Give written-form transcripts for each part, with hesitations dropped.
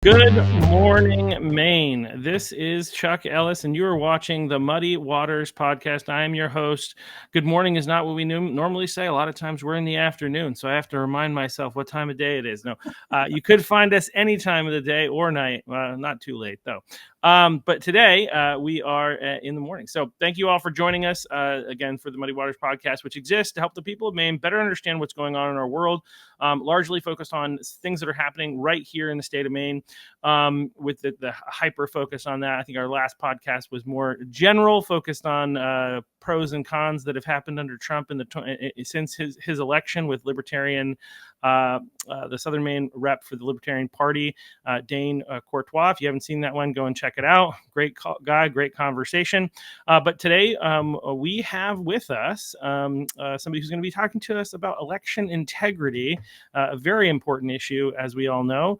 Good morning, Maine. This is Chuck Ellis, and you are watching the Muddy Waters podcast. I am your host. Good morning is not what we normally say. A lot of times we're in the afternoon, so I have to remind myself what time of day it is. No, you could find us any time of the day or night. Not too late, though. But today we are in the morning. So thank you all for joining us again for the Muddy Waters podcast, which exists to help the people of Maine better understand what's going on in our world, largely focused on things that are happening right here in the state of Maine. With the hyper focus on that. I think our last podcast was more general, focused on pros and cons that have happened under Trump since his election with Libertarian, the Southern Maine rep for the Libertarian Party, Dane Courtois. If you haven't seen that one, go and check it out. Great guy, great conversation. But today we have with us somebody who's going to be talking to us about election integrity, a very important issue, as we all know.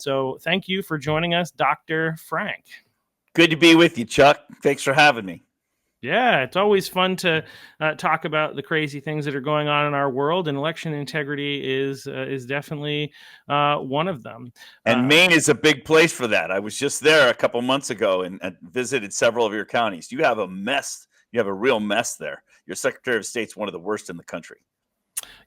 So thank you for joining us, Dr. Frank. Good to be with you, Chuck. Thanks for having me. Yeah, it's always fun to talk about the crazy things that are going on in our world, and election integrity is definitely one of them. And Maine is a big place for that. I was just there a couple months ago and visited several of your counties. You have a mess. You have a real mess there. Your Secretary of State's one of the worst in the country.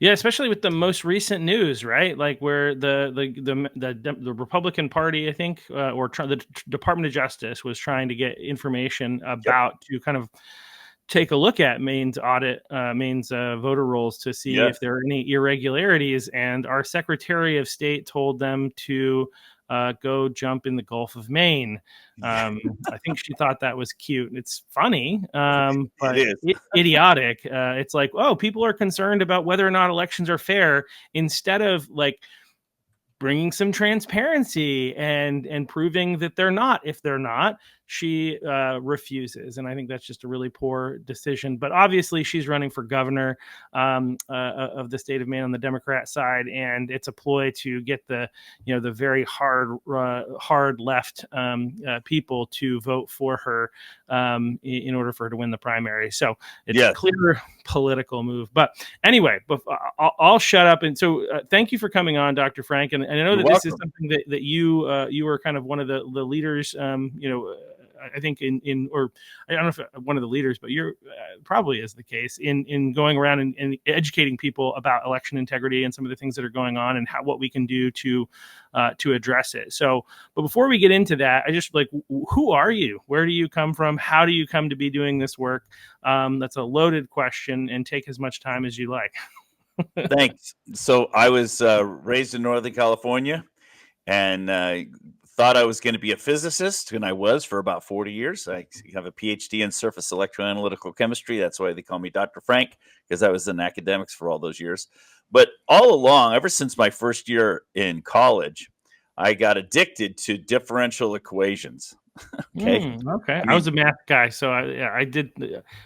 Yeah, especially with the most recent news, right? Like where the Republican Party, I think, the Department of Justice was trying to get information about to kind of take a look at Maine's voter rolls to see if there are any irregularities. And our Secretary of State told them to go jump in the Gulf of Maine. I think she thought that was cute. It's funny, but idiotic. It's like, oh, people are concerned about whether or not elections are fair, instead of like bringing some transparency and proving that they're not. If they're not, she refuses. And I think that's just a really poor decision. But obviously she's running for governor of the state of Maine on the Democrat side. And it's a ploy to get the very hard left people to vote for her in order for her to win the primary. So it's a clear political move. But anyway, I'll shut up. And so thank you for coming on, Dr. Frank. And I know that this is something that you were kind of one of the leaders, I think or I don't know if one of the leaders, but you're probably is the case in going around and educating people about election integrity and some of the things that are going on and what we can do to address it. So, but before we get into that, I just who are you? Where do you come from? How do you come to be doing this work? That's a loaded question, and take as much time as you like. Thanks. So I was raised in Northern California and thought I was going to be a physicist, and I was for about 40 years. I have a PhD in surface electroanalytical chemistry. That's why they call me Dr. Frank, because I was in academics for all those years. But all along, ever since my first year in college, I got addicted to differential equations. Okay. I was a math guy, so I did.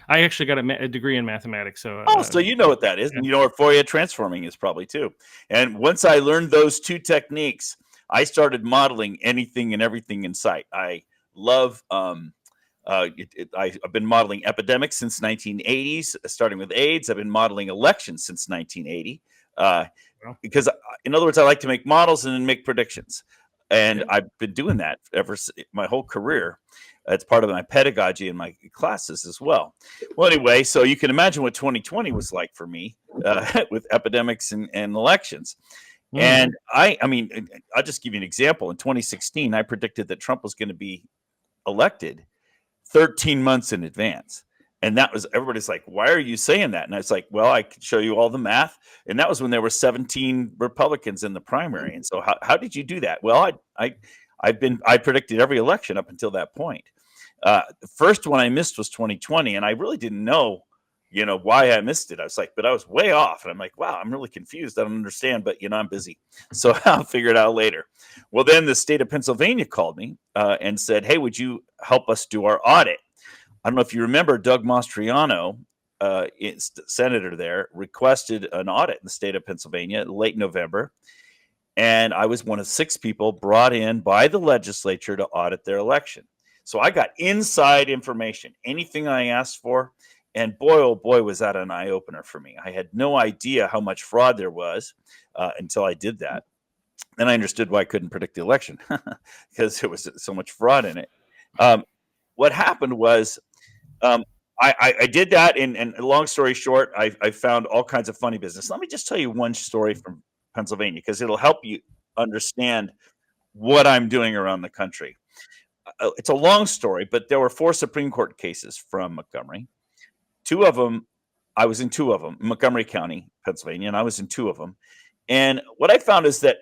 I actually got a degree in mathematics. So so you know what that is, and you know what Fourier transforming is probably too. And once I learned those two techniques, I started modeling anything and everything in sight. I love. I've been modeling epidemics since 1980s, starting with AIDS. I've been modeling elections since 1980, because, in other words, I like to make models and then make predictions. And I've been doing that my whole career. It's part of my pedagogy in my classes as well. Well, anyway, so you can imagine what 2020 was like for me with epidemics and elections. And I mean, I'll just give you an example. In 2016, I predicted that Trump was going to be elected 13 months in advance. And that was, everybody's like, why are you saying that? And I was like, well, I could show you all the math. And that was when there were 17 Republicans in the primary. And so how did you do that? Well, I predicted every election up until that point. The first one I missed was 2020. And I really didn't know, why I missed it. I was like, but I was way off. And I'm like, wow, I'm really confused. I don't understand, but I'm busy. So I'll figure it out later. Well, then the state of Pennsylvania called me and said, hey, would you help us do our audit? I don't know if you remember, Doug Mastriano, senator there, requested an audit in the state of Pennsylvania late November. And I was one of 6 people brought in by the legislature to audit their election. So I got inside information, anything I asked for. And boy, oh boy, was that an eye-opener for me. I had no idea how much fraud there was until I did that. then I understood why I couldn't predict the election because there was so much fraud in it. What happened was um, I did that, and long story short, I found all kinds of funny business. Let me just tell you one story from Pennsylvania because it'll help you understand what I'm doing around the country. It's a long story, but there were 4 Supreme Court cases from Montgomery. 2 of them, I was in 2 of them, Montgomery County, Pennsylvania, and I was in 2 of them. And what I found is that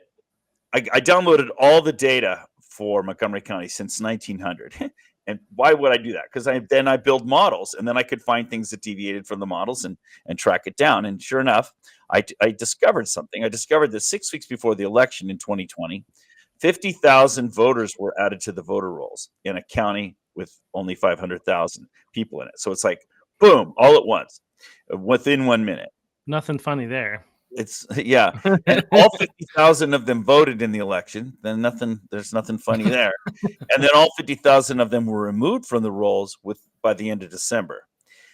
I downloaded all the data for Montgomery County since 1900. And why would I do that? Because then I build models, and then I could find things that deviated from the models and track it down. And sure enough, I discovered something. I discovered that 6 weeks before the election in 2020, 50,000 voters were added to the voter rolls in a county with only 500,000 people in it. So it's like, boom, all at once, within 1 minute. Nothing funny there. It's yeah, and all 50,000 of them voted in the election. Then there's nothing funny there. And then all 50,000 of them were removed from the rolls by the end of December.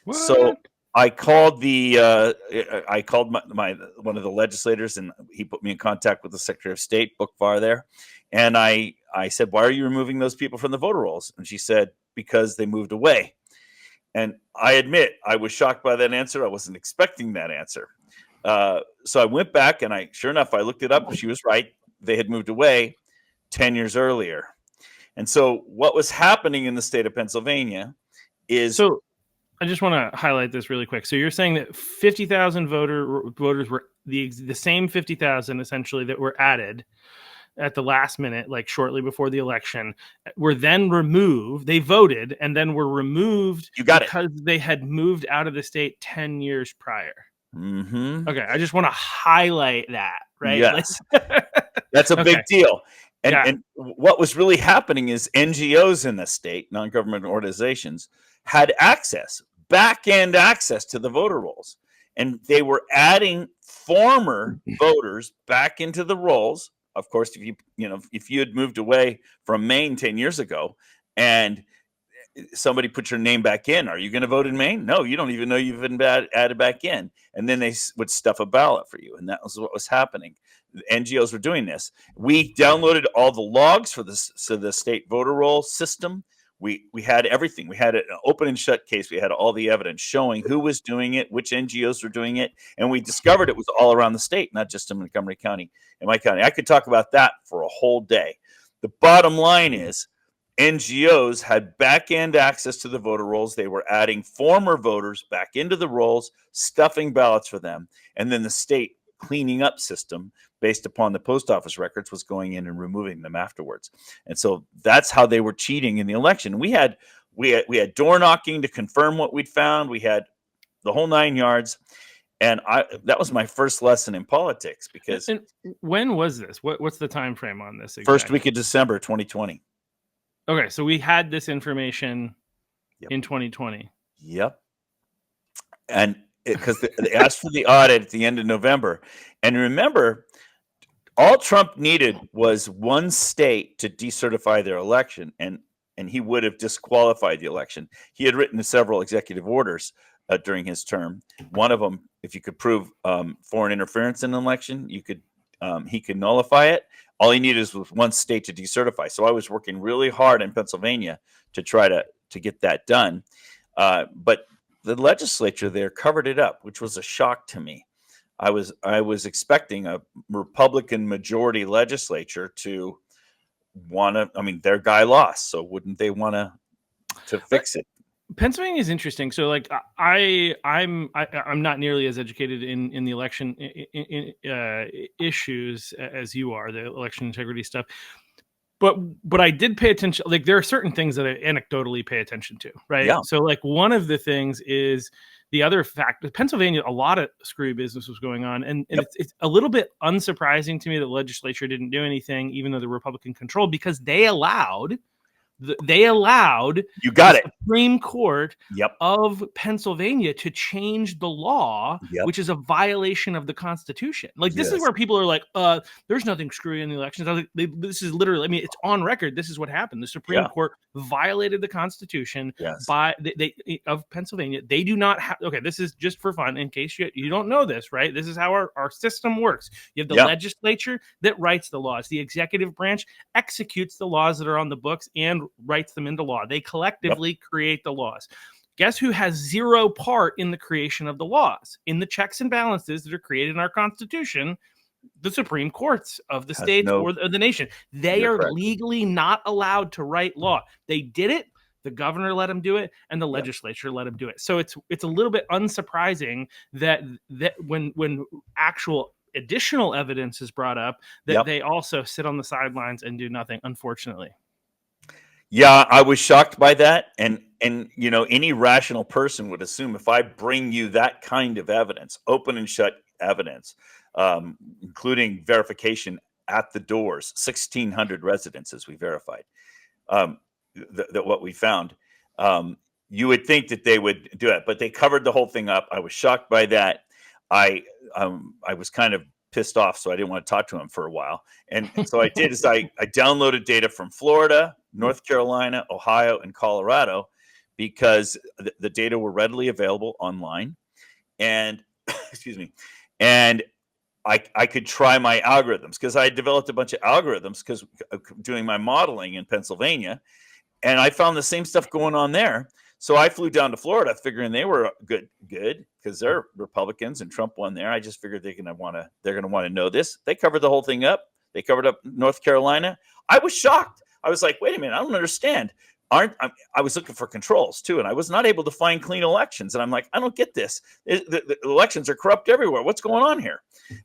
What? So I called my one of the legislators, and he put me in contact with the Secretary of State, Bookvar there. And I said, "Why are you removing those people from the voter rolls?" And she said, "Because they moved away." And I admit I was shocked by that answer. I wasn't expecting that answer. So I went back, and sure enough, I looked it up. She was right. They had moved away 10 years earlier. And so what was happening in the state of Pennsylvania is... So I just want to highlight this really quick. So you're saying that 50,000 voters were the same 50,000 essentially that were added at the last minute, like shortly before the election, were then removed. They voted and then were removed because they had moved out of the state 10 years prior. Mm-hmm. Okay, I just want to highlight that, right? Yes. That's a big deal. And what was really happening is NGOs in the state, non-government organizations, had back-end access to the voter rolls. And they were adding former voters back into the rolls. Of course, if you had moved away from Maine 10 years ago and somebody put your name back in, are you going to vote in Maine? No, you don't even know you've been added back in. And then they would stuff a ballot for you. And that was what was happening. The NGOs were doing this. We downloaded all the logs for the state voter roll system. We had everything. We had an open and shut case. We had all the evidence showing who was doing it, which NGOs were doing it. And we discovered it was all around the state, not just in Montgomery County and my county. I could talk about that for a whole day. The bottom line is, NGOs had back-end access to the voter rolls. They were adding former voters back into the rolls, stuffing ballots for them. And then the state cleaning up system based upon the post office records was going in and removing them afterwards. And so that's how they were cheating in the election. We had door knocking to confirm what we'd found. We had the whole 9 yards. And that was my first lesson in politics. Because and when was this? What's the time frame on this? Exactly? First week of December 2020. Okay, so we had this information in 2020. Yep. And because they asked for the audit at the end of November. And remember, all Trump needed was one state to decertify their election, and he would have disqualified the election. He had written several executive orders during his term. One of them, if you could prove foreign interference in an election, he could nullify it. All he needed was one state to decertify. So I was working really hard in Pennsylvania to try to get that done. But the legislature there covered it up, which was a shock to me. I was expecting a Republican majority legislature to want to. I mean, their guy lost, so wouldn't they want to fix it? Pennsylvania is interesting. So, like, I'm not nearly as educated in the election issues as you are, the election integrity stuff. But I did pay attention. Like, there are certain things that I anecdotally pay attention to, right? Yeah. So, like, one of the things is the other fact. Pennsylvania, a lot of screwy business was going on, and it's a little bit unsurprising to me that the legislature didn't do anything, even though the Republican controlled, because they allowed They allowed You got the it. Supreme Court Yep. of Pennsylvania to change the law, Yep. which is a violation of the Constitution. Like, this is where people are like, there's nothing screwy in the elections. This is literally, I mean, it's on record. This is what happened. The Supreme Court violated the Constitution by of Pennsylvania. They do not have, okay, this is just for fun, in case you don't know this, right? This is how our system works. You have the legislature that writes the laws. The executive branch executes the laws that are on the books and writes them into law. They collectively create the laws. Guess who has zero part in the creation of the laws? In the checks and balances that are created in our Constitution, the Supreme Courts of the states or the nation. They are legally not allowed to write law. They did it. The governor let him do it, and the legislature let him do it. So it's a little bit unsurprising that when actual additional evidence is brought up, that they also sit on the sidelines and do nothing, unfortunately. Yeah, I was shocked by that. And you know, any rational person would assume if I bring you that kind of evidence, open and shut evidence, including verification at the doors, 1,600 residences we verified, that what we found, you would think that they would do it, but they covered the whole thing up. I was shocked by that. I was kind of pissed off, so I didn't want to talk to him for a while. And so I did is I downloaded data from Florida, North Carolina, Ohio, and Colorado, because the data were readily available online. And excuse me, and I could try my algorithms, because I developed a bunch of algorithms because doing my modeling in Pennsylvania, and I found the same stuff going on there. So I flew down to Florida figuring they were good because they're Republicans and Trump won there. I just figured they're going to want to know this. They covered the whole thing up. They covered up North Carolina. I was shocked. I was like, wait a minute, I don't understand. I was looking for controls too, and I was not able to find clean elections. And I'm like, I don't get this. The elections are corrupt everywhere. What's going on here?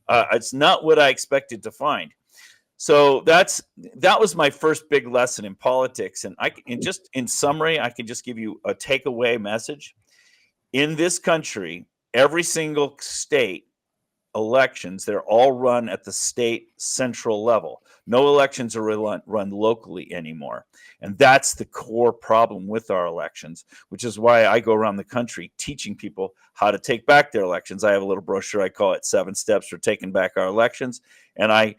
It's not what I expected to find. So that was my first big lesson in politics. And just in summary, I can just give you a takeaway message. In this country, every single state elections, they're all run at the state central level. No elections are run locally anymore. And that's the core problem with our elections, which is why I go around the country teaching people how to take back their elections. I have a little brochure. I call it 7 Steps for Taking Back Our Elections. And I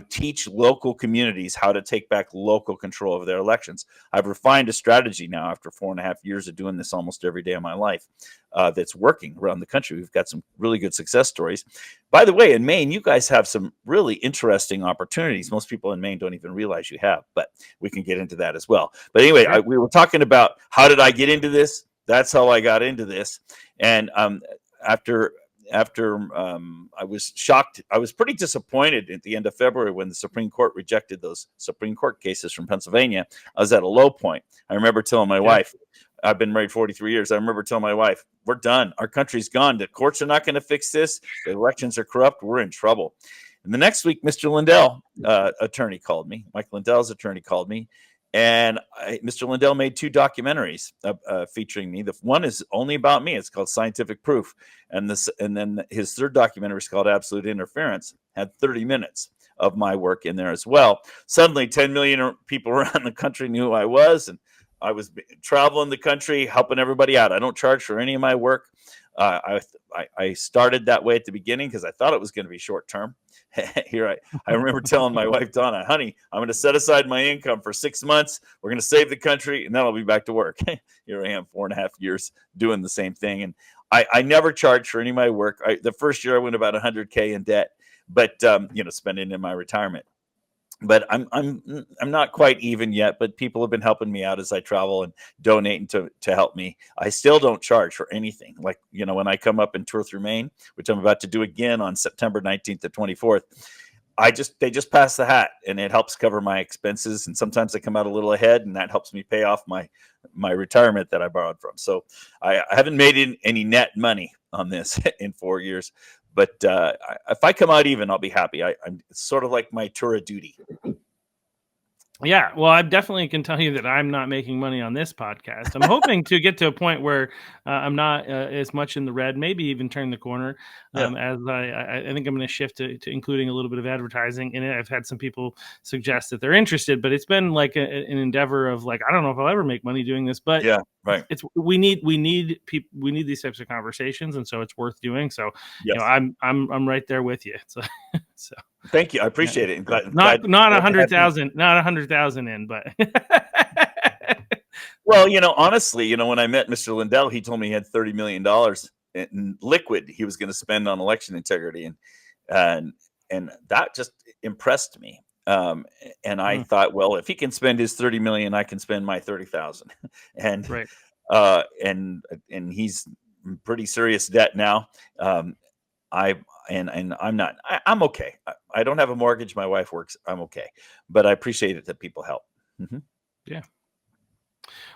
teach local communities how to take back local control of their elections. I've refined a strategy now after 4.5 years of doing this almost every day of my life that's working around the country. We've got some really good success stories. By the way, in Maine, you guys have some really interesting opportunities. Most people in Maine don't even realize you have, but we can get into that as well. But anyway, we were talking about how did I get into this? That's how I got into this. And after I was shocked. I was pretty disappointed at the end of February when the Supreme Court rejected those Supreme Court cases from Pennsylvania. I was at a low point. I remember telling my wife, I've been married 43 years. I remember telling my wife, we're done. Our country's gone. The courts are not going to fix this. The elections are corrupt. We're in trouble. And the next week, Mr. Lindell, attorney, called me. Mike Lindell's attorney called me. And Mr. Lindell made 2 documentaries featuring me. The one is only about me. It's called Scientific Proof. And then his 3rd documentary is called Absolute Interference. Had 30 minutes of my work in there as well. Suddenly, 10 million people around the country knew who I was. And I was traveling the country, helping everybody out. I don't charge for any of my work. I started that way at the beginning because I thought it was going to be short term. I remember telling my wife, Donna, honey, I'm going to set aside my income for 6 months. We're going to save the country, and then I'll be back to work. Here I am, 4.5 years doing the same thing. And I never charged for any of my work. The first year I went about $100K in debt, but spending in my retirement. But I'm not quite even yet, but people have been helping me out as I travel and donating to help me. I still don't charge for anything. Like, when I come up and tour through Maine, which I'm about to do again on September 19th to 24th, they just pass the hat, and it helps cover my expenses. And sometimes I come out a little ahead, and that helps me pay off my retirement that I borrowed from. So I haven't made any net money on this in 4 years. But if I come out even, I'll be happy. I'm sort of like my tour of duty. Yeah, well, I definitely can tell you that I'm not making money on this podcast. I'm hoping to get to a point where I'm not as much in the red, maybe even turn the corner. Yeah. As I think I'm going to shift to including a little bit of advertising in it. I've had some people suggest that they're interested, but it's been like an endeavor of like, I don't know if I'll ever make money doing this, but Yeah. Right. we need people, we need these types of conversations, and so it's worth doing. So Yes. I'm right there with you. So so. Thank you. I Yeah. appreciate it. And glad, Not glad, not glad to have you. 100,000, not 100,000 in, but Well, honestly, when I met Mr. Lindell, he told me he had $30 million in liquid he was going to spend on election integrity, and and that just impressed me. And I thought, well, if he can spend his 30 million, I can spend my 30,000, and right. and he's in pretty serious debt now. I and I'm not. I'm okay. I don't have a mortgage. My wife works. I'm okay, but I appreciate it that people help. Mm-hmm. Yeah.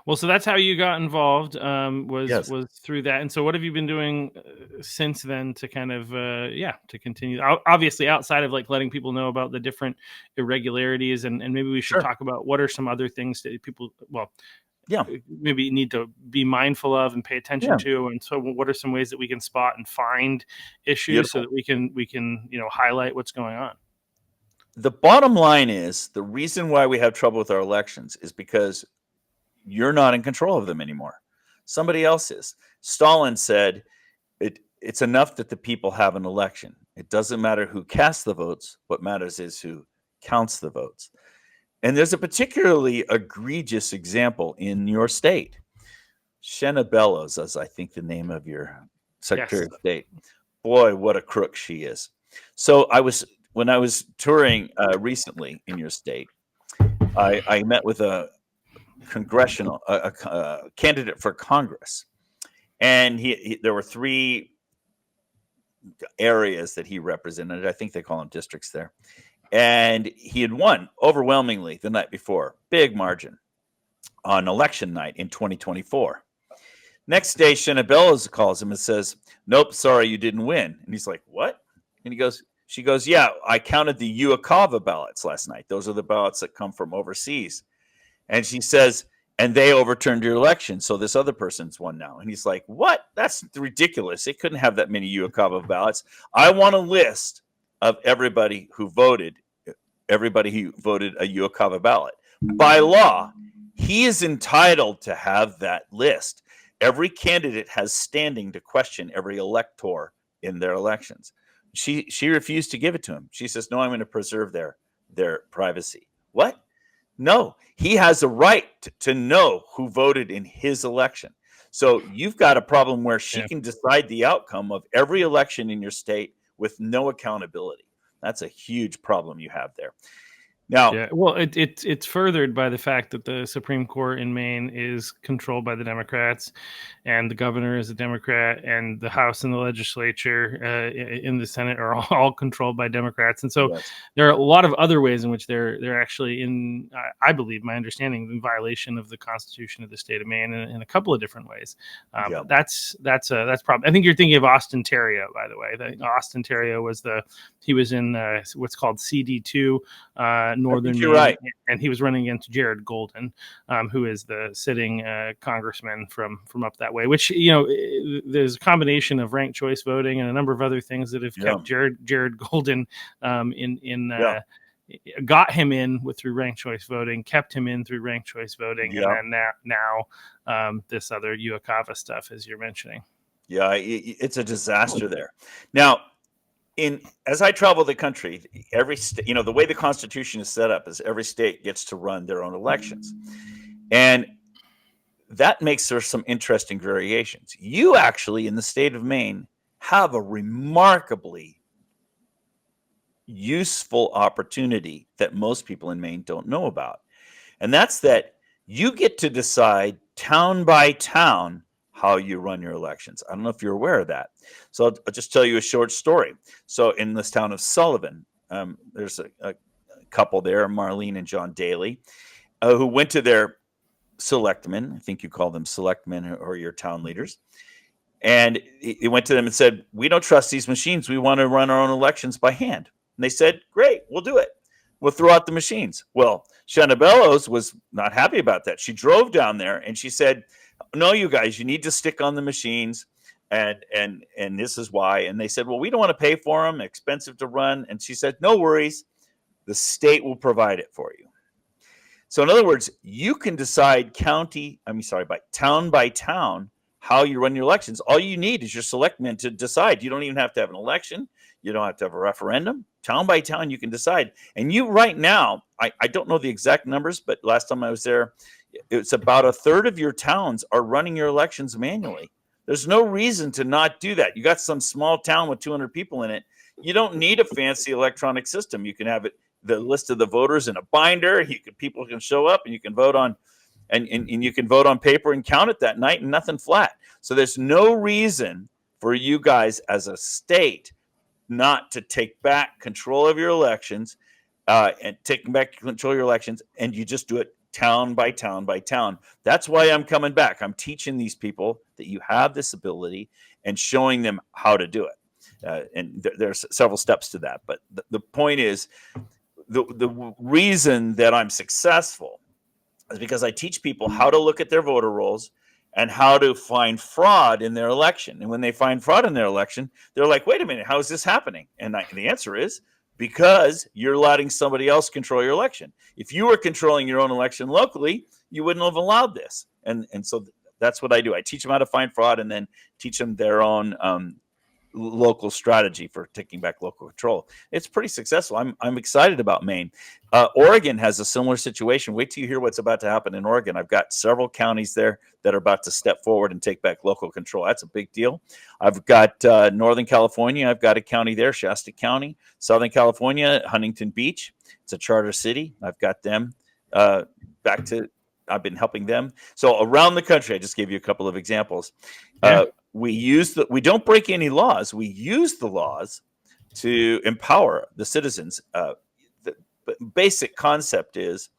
Well, so that's how you got involved, Yes. was through that. And so what have you been doing since then to kind of, to continue? Obviously, outside of like letting people know about the different irregularities, and maybe we should Sure. talk about what are some other things that people, well, Yeah. maybe need to be mindful of and pay attention Yeah. to. And so what are some ways that we can spot and find issues so Beautiful. that we can highlight what's going on? The bottom line is the reason why we have trouble with our elections is because you're not in control of them anymore. Somebody else is. Stalin said it's enough that the people have an election. It doesn't matter who casts the votes. What matters is who counts the votes. And there's a particularly egregious example in your state. Shenna Bellows, as I think the name of your Secretary Yes. of State. Boy, what a crook she is. So when I was touring recently in your state, I met with a congressional candidate for Congress, and there were 3 areas that he represented. I think they call them districts there, and he had won overwhelmingly the night before, big margin on election night in 2024. Next day, Shenna Bellows calls him and says, "Nope, sorry, you didn't win." And he's like, "What?" And she goes, "Yeah, I counted the Uakava ballots last night. Those are the ballots that come from overseas." And she says, "And they overturned your election, so this other person's won now." And he's like, "What? That's ridiculous. They couldn't have that many Uakava ballots. I want a list of everybody who voted a Uakava ballot. By law, he is entitled to have that list. Every candidate has standing to question every elector in their elections." She refused to give it to him. She says, "No, I'm going to preserve their privacy." What? No, he has a right to know who voted in his election. So you've got a problem where she can decide the outcome of every election in your state with no accountability. That's a huge problem you have there. Now, Yeah, well, it's furthered by the fact that the Supreme Court in Maine is controlled by the Democrats, and the governor is a Democrat, and the House and the legislature in the Senate are all controlled by Democrats, and so yes, there are a lot of other ways in which they're actually in, I believe, my understanding, in violation of the Constitution of the state of Maine in a couple of different ways. yeah, But that's probably. I think you're thinking of Austin Terrio, by the way. Austin Terrio he was in what's called CD2. I think Northern you're Maine, right. and he was running against Jared Golden, who is the sitting congressman from up that way. Which there's a combination of ranked choice voting and a number of other things that have kept Jared Golden got him in through ranked choice voting, kept him in through ranked choice voting, and then now this other Uakava stuff, as you're mentioning. Yeah, it's a disaster there. Now, as I travel the country, every state, the way the Constitution is set up is every state gets to run their own elections, and that makes there some interesting variations. You actually, in the state of Maine, have a remarkably useful opportunity that most people in Maine don't know about, and that's that you get to decide town by town how you run your elections. I don't know if you're aware of that. So I'll just tell you a short story. So in this town of Sullivan, there's a couple there, Marlene and John Daly, who went to their selectmen. I think you call them selectmen or your town leaders. And he went to them and said, "We don't trust these machines. We want to run our own elections by hand." And they said, "Great, we'll do it." We'll throw out the machines. Well, Shanna Bellows was not happy about that. She drove down there and she said, no, you guys, you need to stick on the machines. And this is why. And they said, well, we don't want to pay for them, expensive to run. And she said, no worries, the state will provide it for you. So in other words, you can decide town by town how you run your elections. All you need is your selectmen to decide. You don't even have to have an election. You don't have to have a referendum. Town by town, you can decide. And you right now, I don't know the exact numbers, but last time I was there, it's about a third of your towns are running your elections manually. There's no reason to not do that. You got some small town with 200 people in it. You don't need a fancy electronic system. You can have the list of the voters in a binder. People can show up and you can vote on, and you can vote on paper and count it that night and nothing flat. So there's no reason for you guys as a state not to take back control of your elections and taking back control of your elections, and you just do it town by town by town. That's why I'm coming back. I'm teaching these people that you have this ability and showing them how to do it. And there's several steps to that. But the point is, the reason that I'm successful is because I teach people how to look at their voter rolls and how to find fraud in their election. And when they find fraud in their election, they're like, wait a minute, how is this happening? And the answer is, because you're letting somebody else control your election. If you were controlling your own election locally, you wouldn't have allowed this. And so that's what I do. I teach them how to find fraud and then teach them their own local strategy for taking back local control. It's pretty successful. I'm excited about Maine. Oregon has a similar situation. Wait till you hear what's about to happen in Oregon. I've got several counties there that are about to step forward and take back local control. That's a big deal. I've got Northern California. I've got a county there, Shasta County. Southern California, Huntington Beach. It's a charter city. I've got them I've been helping them. So around the country, I just gave you a couple of examples. Yeah. We don't break any laws. We use the laws to empower the citizens. The basic concept is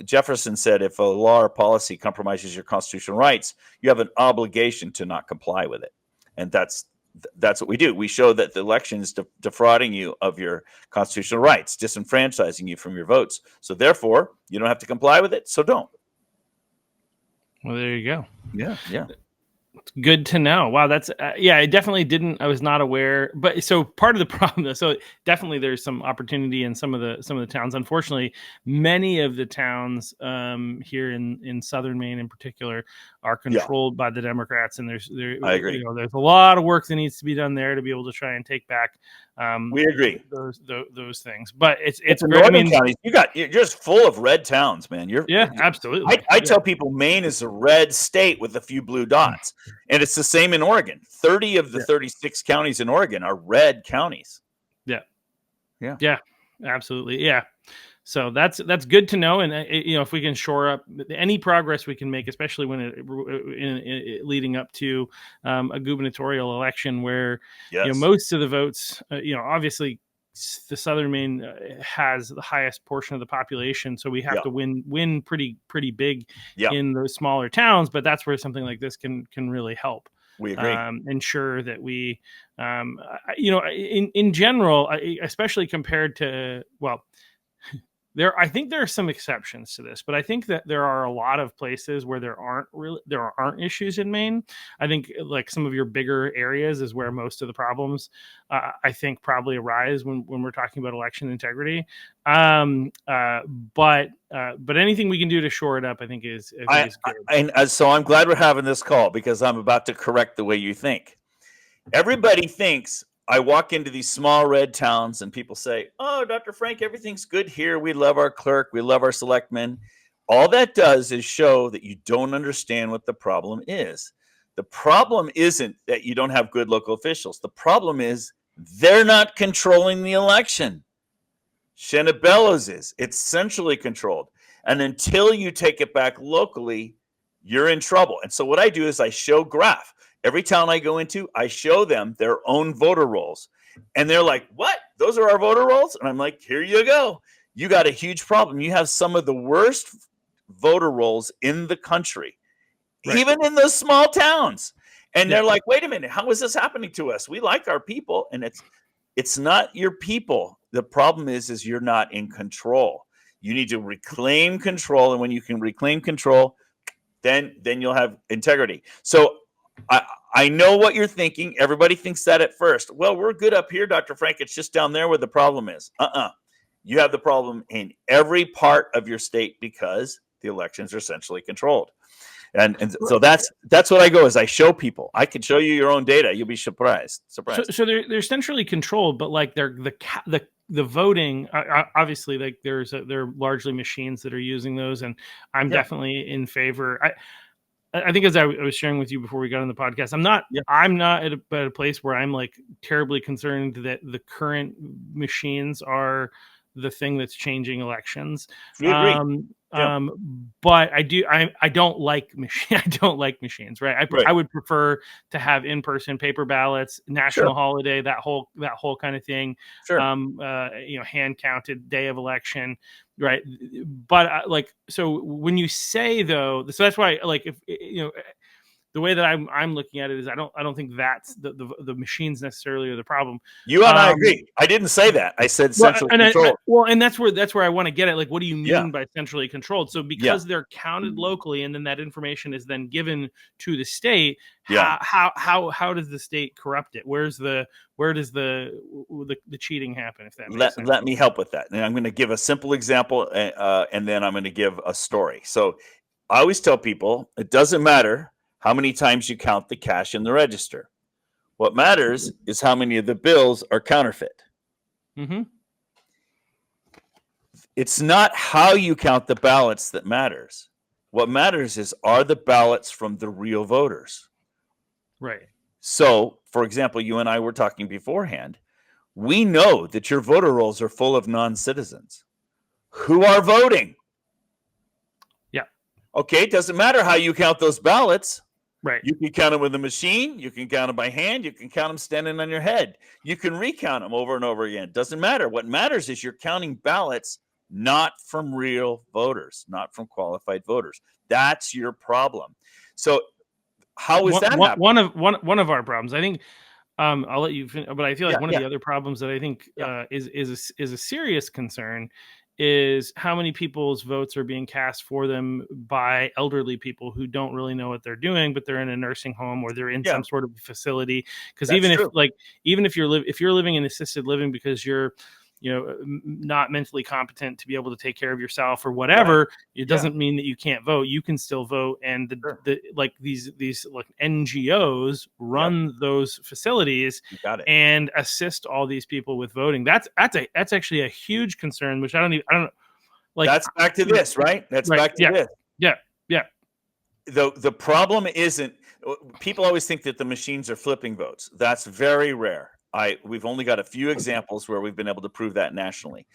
Jefferson said, if a law or policy compromises your constitutional rights, you have an obligation to not comply with it. And that's what we do. We show that the election is defrauding you of your constitutional rights, disenfranchising you from your votes. So therefore, you don't have to comply with it. So don't. Well, there you go. Yeah. Good to know. Wow, that's I definitely didn't. I was not aware. But so part of the problem, though, so definitely there's some opportunity in some of the towns. Unfortunately, many of the towns here in southern Maine, in particular, are controlled by the Democrats, and I agree. There's a lot of work that needs to be done there to be able to try and take back. We agree those things, but it's northern counties. You're just full of red towns, man. Absolutely. I tell people Maine is a red state with a few blue dots, and it's the same in Oregon. 30 of the 36 counties in Oregon are red counties. Yeah, absolutely. Yeah. So that's good to know, and if we can shore up any progress we can make, especially when in leading up to a gubernatorial election, where most of the votes, obviously the southern Maine has the highest portion of the population, so we have to win pretty big in those smaller towns. But that's where something like this can really help. We agree. Ensure that we, in general, especially compared to I think there are some exceptions to this, but I think that there are a lot of places where there aren't issues in Maine. I think like some of your bigger areas is where most of the problems I think probably arise when we're talking about election integrity. But anything we can do to shore it up, I think is good. So I'm glad we're having this call, because I'm about to correct the way you think. Everybody thinks I walk into these small red towns and people say, oh, Dr. Frank, everything's good here. We love our clerk. We love our selectmen. All that does is show that you don't understand what the problem is. The problem isn't that you don't have good local officials. The problem is they're not controlling the election. Shanna Bellows is. It's centrally controlled. And until you take it back locally, you're in trouble. And so what I do is I show graph. Every town I go into, I show them their own voter rolls. And they're like, what? Those are our voter rolls? And I'm like, here you go. You got a huge problem. You have some of the worst voter rolls in the country, even in those small towns. And they're like, wait a minute, how is this happening to us? We like our people. And it's not your people. the problem is you're not in control. You need to reclaim control, and when you can reclaim control, then you'll have integrity. So I know what you're thinking. Everybody thinks that at first. Well, we're good up here, Dr. Frank. It's just down there where the problem is. You have the problem in every part of your state because the elections are essentially controlled. And so that's what I go is I show people. I can show you your own data. You'll be surprised. So they're centrally controlled, but like they're the voting. Obviously, like they're largely machines that are using those, and I'm definitely in favor. I think as I was sharing with you before we got on the podcast, I'm not at a place where I'm like terribly concerned that the current machines are the thing that's changing elections. We agree. But I don't like machines, right? I would prefer to have in-person paper ballots, national holiday, that whole kind of thing. Hand counted day of election, right? But so when you say though, so that's why if the way that I'm looking at it is I don't think that's the machines necessarily are the problem. You and I agree. I didn't say that. I said centrally controlled. And that's where I want to get at. Like, what do you mean by centrally controlled? So because they're counted locally, and then that information is then given to the state. How does the state corrupt it? Where does the cheating happen? If that makes sense. Let me help with that. And I'm going to give a simple example, and then I'm going to give a story. So I always tell people it doesn't matter how many times you count the cash in the register. What matters is how many of the bills are counterfeit. Mm-hmm. It's not how you count the ballots that matters. What matters is, are the ballots from the real voters? Right. So, for example, you and I were talking beforehand. We know that your voter rolls are full of non-citizens who are voting. Yeah. Okay, it doesn't matter how you count those ballots. Right. You can count them with a machine. You can count them by hand. You can count them standing on your head. You can recount them over and over again. Doesn't matter. What matters is you're counting ballots not from real voters, not from qualified voters. That's your problem. So how is that happening? One of our problems, I think, I'll let you finish, but I feel like one of the other problems that I think is a serious concern is how many people's votes are being cast for them by elderly people who don't really know what they're doing, but they're in a nursing home or they're in some sort of facility. Because even if you're living in assisted living because you're not mentally competent to be able to take care of yourself or whatever, it doesn't mean that you can't vote. You can still vote. And these like NGOs run those facilities and assist all these people with voting. That's actually a huge concern, which I don't like. That's back to this, right? That's back to this. Yeah. The problem isn't, people always think that the machines are flipping votes. That's very rare. We've only got a few examples where we've been able to prove that nationally.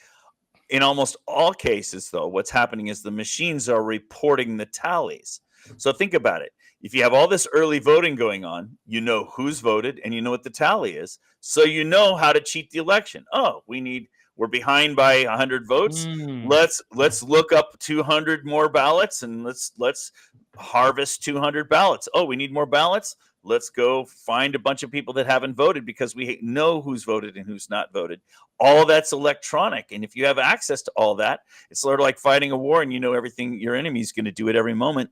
In almost all cases, though, what's happening is the machines are reporting the tallies. So think about it. If you have all this early voting going on, you know who's voted and you know what the tally is. So you know how to cheat the election. Oh, we're behind by 100 votes. Let's look up 200 more ballots and let's harvest 200 ballots. Oh, we need more ballots. Let's go find a bunch of people that haven't voted because we know who's voted and who's not voted. All that's electronic. And if you have access to all that, it's sort of like fighting a war and you know everything your enemy is going to do at every moment.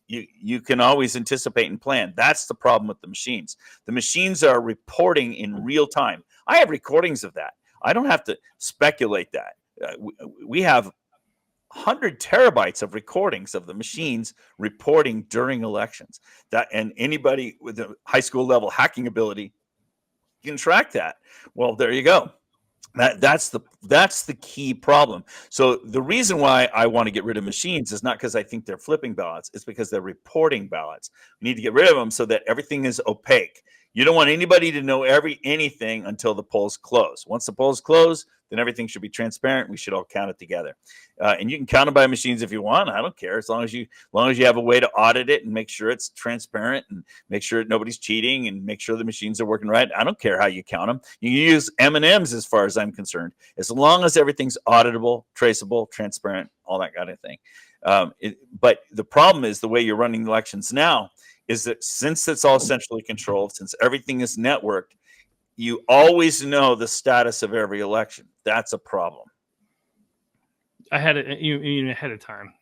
You can always anticipate and plan. That's the problem with the machines. The machines are reporting in real time. I have recordings of that. I don't have to speculate that. We have 100 terabytes of recordings of the machines reporting during elections. And anybody with a high school level hacking ability can track that. Well, there you go. That's the key problem. So the reason why I want to get rid of machines is not because I think they're flipping ballots. It's because they're reporting ballots. We need to get rid of them so that everything is opaque. You don't want anybody to know anything until the polls close. Once the polls close, then everything should be transparent. We should all count it together. And you can count them by machines if you want. I don't care, as long as you have a way to audit it and make sure it's transparent and make sure nobody's cheating and make sure the machines are working right. I don't care how you count them. You can use M&Ms as far as I'm concerned, as long as everything's auditable, traceable, transparent, all that kind of thing. But the problem is the way you're running elections now is that since it's all centrally controlled, since everything is networked, you always know the status of every election. That's a problem. You mean ahead of time.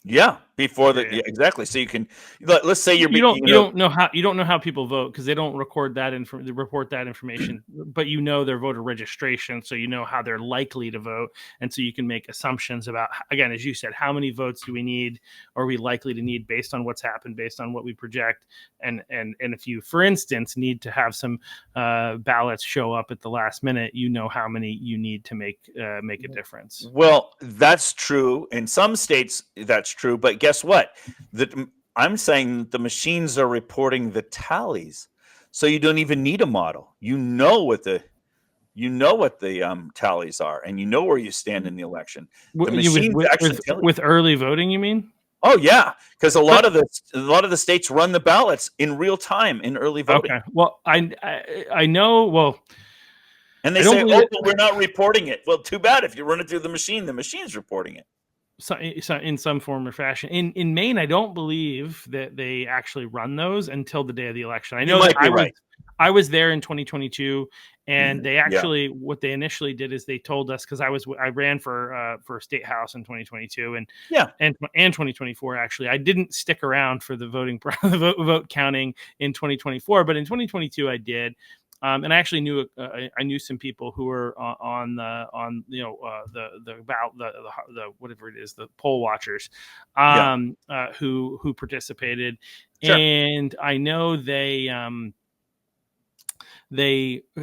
Yeah, before the exactly. So you can let's say you don't know how people vote because they don't report that information, but you know their voter registration, so you know how they're likely to vote, and so you can make assumptions about, again, as you said, how many votes do we need, or are we likely to need based on what's happened, based on what we project, and if you, for instance, need to have some ballots show up at the last minute, you know how many you need to make a difference. Well, that's true in some states. That's true, but guess what? I'm saying the machines are reporting the tallies, so you don't even need a model. You know what the tallies are, and you know where you stand in the election. The machines actually tell you. With early voting, you mean? Oh yeah, because a lot of the states run the ballots in real time in early voting. Okay, well, I know. Well, and they say, "Oh, but we're not reporting it." Well, too bad. If you run it through the machine's reporting it. So in some form or fashion. In Maine, I don't believe that they actually run those until the day of the election. I know that I was there in 2022, and they actually what they initially did is they told us, because I ran for state house in 2022 and 2024. Actually, I didn't stick around for the vote counting in 2024, but in 2022 I did. And I actually knew I knew some people who were on the whatever it is, the poll watchers, who participated, and I know they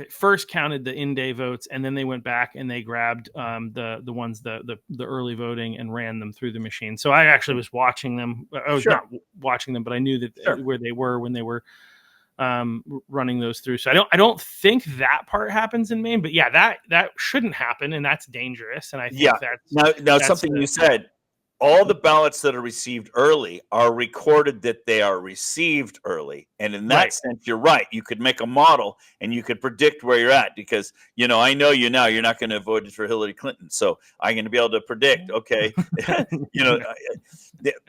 first counted the in-day votes, and then they went back and they grabbed the ones the early voting and ran them through the machine. So I actually was watching them. I was not watching them, but I knew that where they were when they were running those through. So I don't think that part happens in Maine, but yeah, that shouldn't happen, and that's dangerous. And I think that's something you said. All the ballots that are received early are recorded that they are received early, and in that sense, you're right. You could make a model and you could predict where you're at, because I know you now. You're not going to vote for Hillary Clinton, so I'm going to be able to predict. Okay,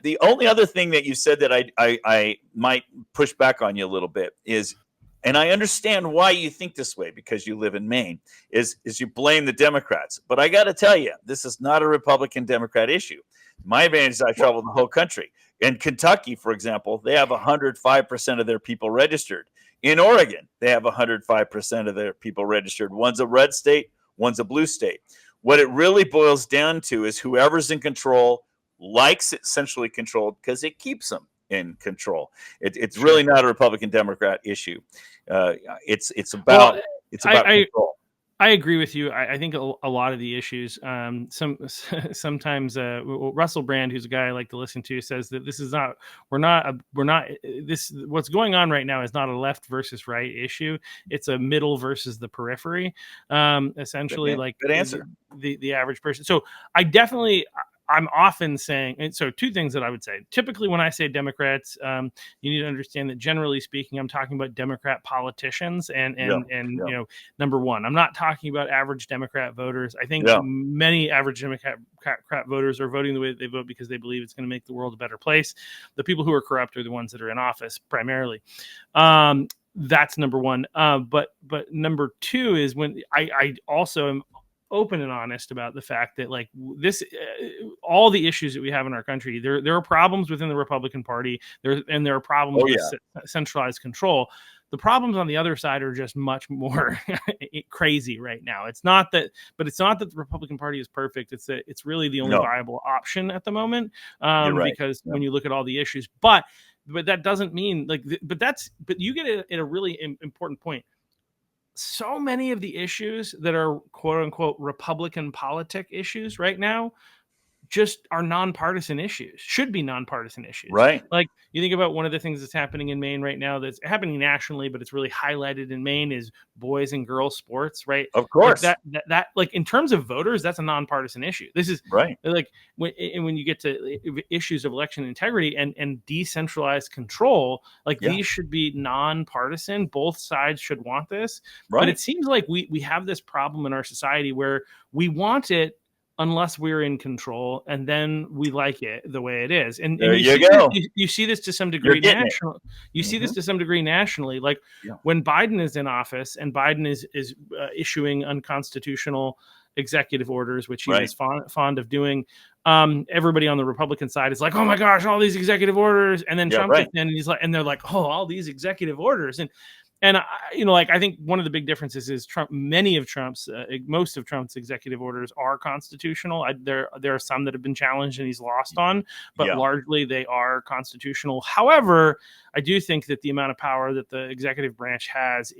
the only other thing that you said that I might push back on you a little bit is, and I understand why you think this way because you live in Maine, is you blame the Democrats. But I got to tell you, this is not a Republican-Democrat issue. My advantage is I travel the whole country. In Kentucky, for example, they have 105% of their people registered. In Oregon, they have 105% of their people registered. One's a red state, one's a blue state. What it really boils down to is whoever's in control likes it centrally controlled because it keeps them in control. It's really not a Republican-Democrat issue. It's about control. I agree with you. I think a lot of the issues, sometimes Russell Brand, who's a guy I like to listen to, says that what's going on right now is not a left versus right issue. It's a middle versus the periphery, essentially. Good answer. The average person. So I'm often saying, and so two things that I would say. Typically, when I say Democrats, you need to understand that generally speaking, I'm talking about Democrat politicians, and number one, I'm not talking about average Democrat voters. I think many average Democrat voters are voting the way that they vote because they believe it's going to make the world a better place. The people who are corrupt are the ones that are in office primarily. That's number one. But number two is when I also am open and honest about the fact that all the issues that we have in our country, there are problems within the Republican Party, there are problems with centralized control. The problems on the other side are just much more crazy right now. It's not that the Republican Party is perfect. It's really the only viable option at the moment, because when you look at all the issues, but that doesn't mean but you get at a really important point. So many of the issues that are quote unquote Republican politic issues right now just are nonpartisan issues, should be nonpartisan issues. Right. Like you think about one of the things that's happening in Maine right now, that's happening nationally, but it's really highlighted in Maine, is boys and girls sports, right? Of course. That in terms of voters, that's a nonpartisan issue. This is right. When you get to issues of election integrity and decentralized control, these should be nonpartisan. Both sides should want this. Right. But it seems like we have this problem in our society where we want it unless we're in control, and then we like it the way it is. And There you you see go. you see this to some You're degree getting it. national. You see this to some degree nationally, like Yeah. when Biden is in office and Biden is issuing unconstitutional executive orders, which he was fond of doing. Everybody on the Republican side is like, "Oh my gosh, all these executive orders!" And then Trump gets in, and he's like, and they're like, "Oh, all these executive orders." And I think one of the big differences is most of Trump's executive orders are constitutional. There are some that have been challenged and he's lost on, but largely they are constitutional. However, I do think that the amount of power that the executive branch has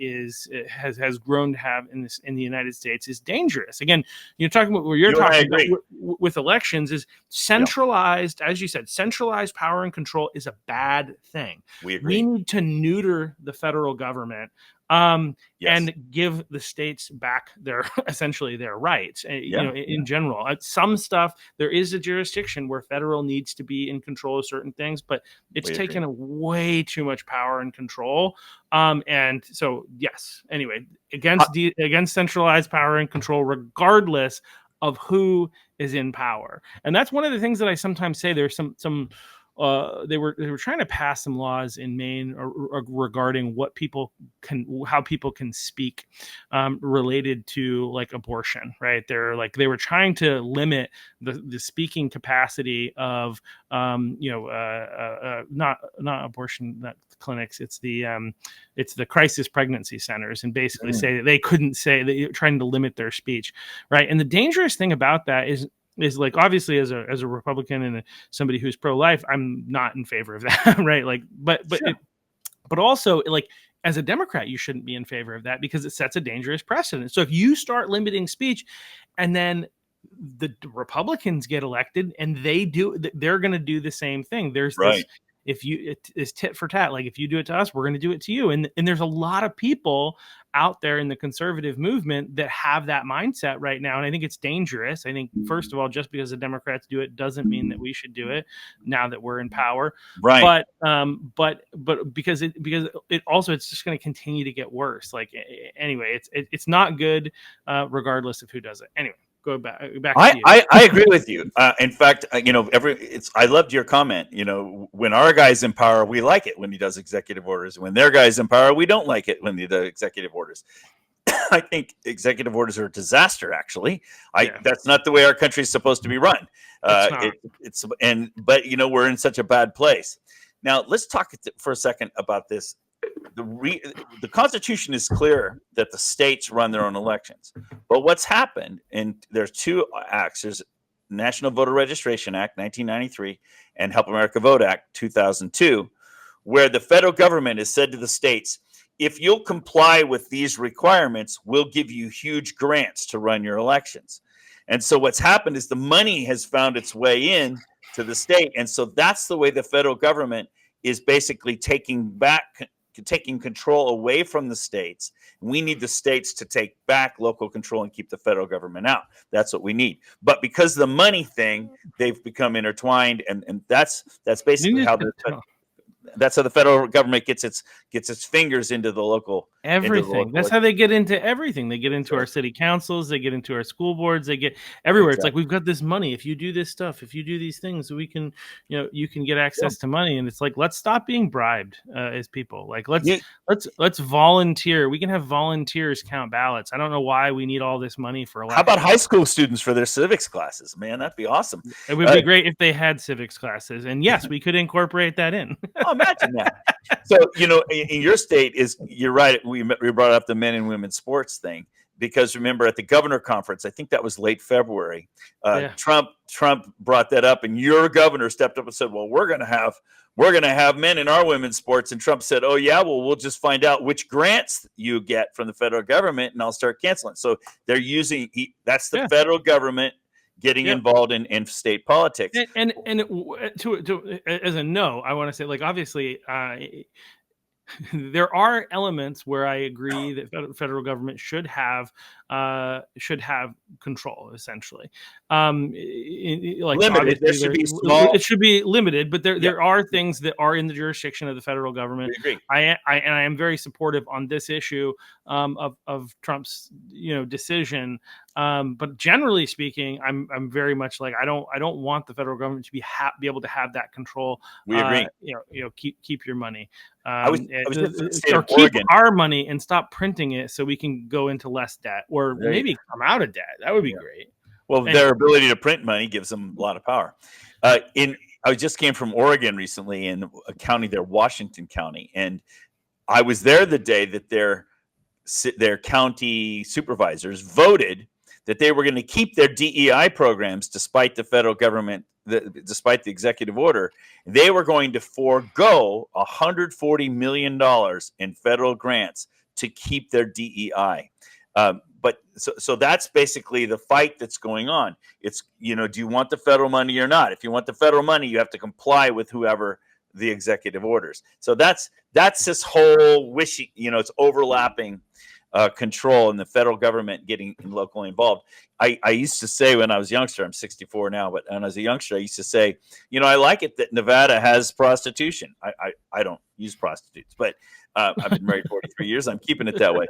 grown to have in the United States is dangerous. Again, you're talking about where you're talking about with elections is centralized, as you said, centralized power and control is a bad thing. We need to neuter the federal government and give the states back essentially their rights. In general, some stuff there is a jurisdiction where federal needs to be in control of certain things, but it's taken way too much power and control. And so, yes, anyway, against centralized power and control, regardless of who is in power. And that's one of the things that I sometimes say. There's some they were trying to pass some laws in Maine regarding how people can speak related to like abortion, right? They were trying to limit the speaking capacity of not abortion clinics. It's the crisis pregnancy centers, and basically say that they couldn't say that you're trying to limit their speech, right? And the dangerous thing about that is like, obviously as a Republican and somebody who's pro-life, I'm not in favor of that, right? Like, but also, like, as a Democrat, you shouldn't be in favor of that because it sets a dangerous precedent. So if you start limiting speech, and then the Republicans get elected, and they're going to do the same thing. There's this. It's tit for tat. Like, if you do it to us, we're going to do it to you. And there's a lot of people out there in the conservative movement that have that mindset right now. And I think it's dangerous. I think, first of all, just because the Democrats do it doesn't mean that we should do it now that we're in power. Right. But because it also, it's just going to continue to get worse. Like, anyway, it's not good, regardless of who does it. Anyway. Go back to you. I agree with you. In fact, I loved your comment. When our guy's in power, we like it when he does executive orders. When their guy's in power, we don't like it when he does executive orders. I think executive orders are a disaster. Actually, that's not the way our country is supposed to be run. But we're in such a bad place. Now, let's talk for a second about this. The Constitution is clear that the states run their own elections, but what's happened, and there's two acts: there's National Voter Registration Act 1993 and Help America Vote Act 2002, where the federal government has said to the states, if you'll comply with these requirements, we'll give you huge grants to run your elections. And so what's happened is the money has found its way in to the state, and so that's the way the federal government is basically taking control away from the states. We need the states to take back local control and keep the federal government out. That's what we need. But because of the money thing, they've become intertwined, and that's basically how that's how the federal government gets its fingers into the local everything. That's how they get into everything. They get into our city councils, they get into our school boards, they get everywhere. It's like, we've got this money. If you do this stuff, if you do these things, we can, you can get access to money. And it's like, let's stop being bribed as people. Like, let's volunteer. We can have volunteers count ballots. I don't know why we need all this money for elections. How about high school students for their civics classes? Man, that'd be awesome. It would be great if they had civics classes. And yes, we could incorporate that in. Oh, imagine that. So, in your state, you're right. We brought up the men and women sports thing because remember at the governor conference, I think that was late February, Trump brought that up, and your governor stepped up and said, well, we're going to have men in our women's sports. And Trump said, oh yeah, well, we'll just find out which grants you get from the federal government and I'll start canceling. So they're using, that's the federal government getting involved in state politics. And as a no, I want to say, like, obviously, there are elements where I agree that federal government should have control, essentially. Limited. There should be small. It should be limited, but there are things that are in the jurisdiction of the federal government. I agree. I am very supportive on this issue of Trump's decision. But generally speaking, I'm very much like I don't want the federal government to be able to have that control. We agree. Keep your money, I was just in the state or of keep Oregon. our money and stop printing it so we can go into less debt, or maybe come out of debt. That would be great. Well, their ability to print money gives them a lot of power. I just came from Oregon recently, in a county there, Washington County, and I was there the day that their county supervisors voted that they were going to keep their DEI programs despite the federal government, despite the executive order. They were going to forego $140 million in federal grants to keep their DEI. But so that's basically the fight that's going on. It's, do you want the federal money or not? If you want the federal money, you have to comply with whoever the executive orders. So that's this whole wishy, it's overlapping control and the federal government getting locally involved. I used to say when I was a youngster, I'm 64 now, but when I was a youngster, I used to say, I like it that Nevada has prostitution. I don't use prostitutes, but I've been married 43 years. I'm keeping it that way.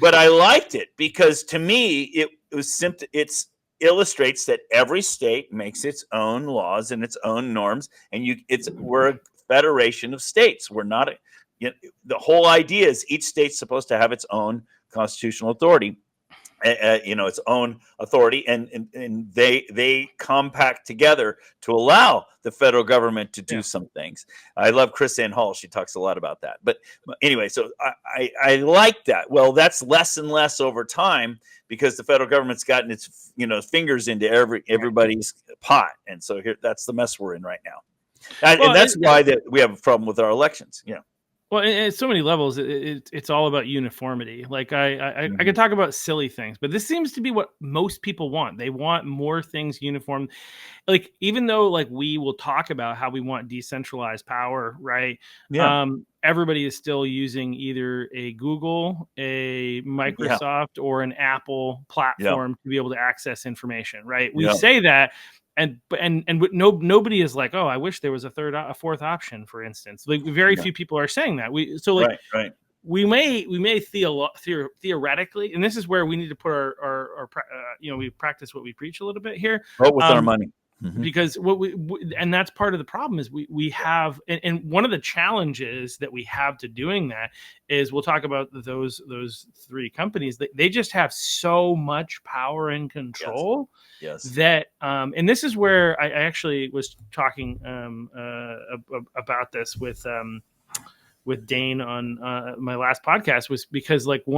But I liked it because to me, it was simple. It illustrates that every state makes its own laws and its own norms. And we're a federation of states. We're not, the whole idea is each state's supposed to have its own constitutional authority. Its own authority, and they compact together to allow the federal government to do some things. I love Chris Ann Hall; she talks a lot about that. But anyway, so I like that. Well, that's less and less over time because the federal government's gotten its fingers into everybody's pot, and so that's the mess we're in right now, and that's why that we have a problem with our elections. Well, at so many levels, it's all about uniformity. Like I could talk about silly things, but this seems to be what most people want. They want more things uniform. Like even though like we will talk about how we want decentralized power, right? Yeah. Everybody is still using either a Google, a Microsoft, or an Apple platform to be able to access information, right? We say that. And nobody is like, oh, I wish there was a fourth option, for instance. Like very few people are saying that. We may theoretically, and this is where we need to put our we practice what we preach a little bit here. Vote with our money. Because and that's part of the problem is we have, and one of the challenges that we have to doing that is we'll talk about those three companies. They just have so much power and control. Yes. That and this is where I actually was talking about this with Dane on my last podcast, was because like a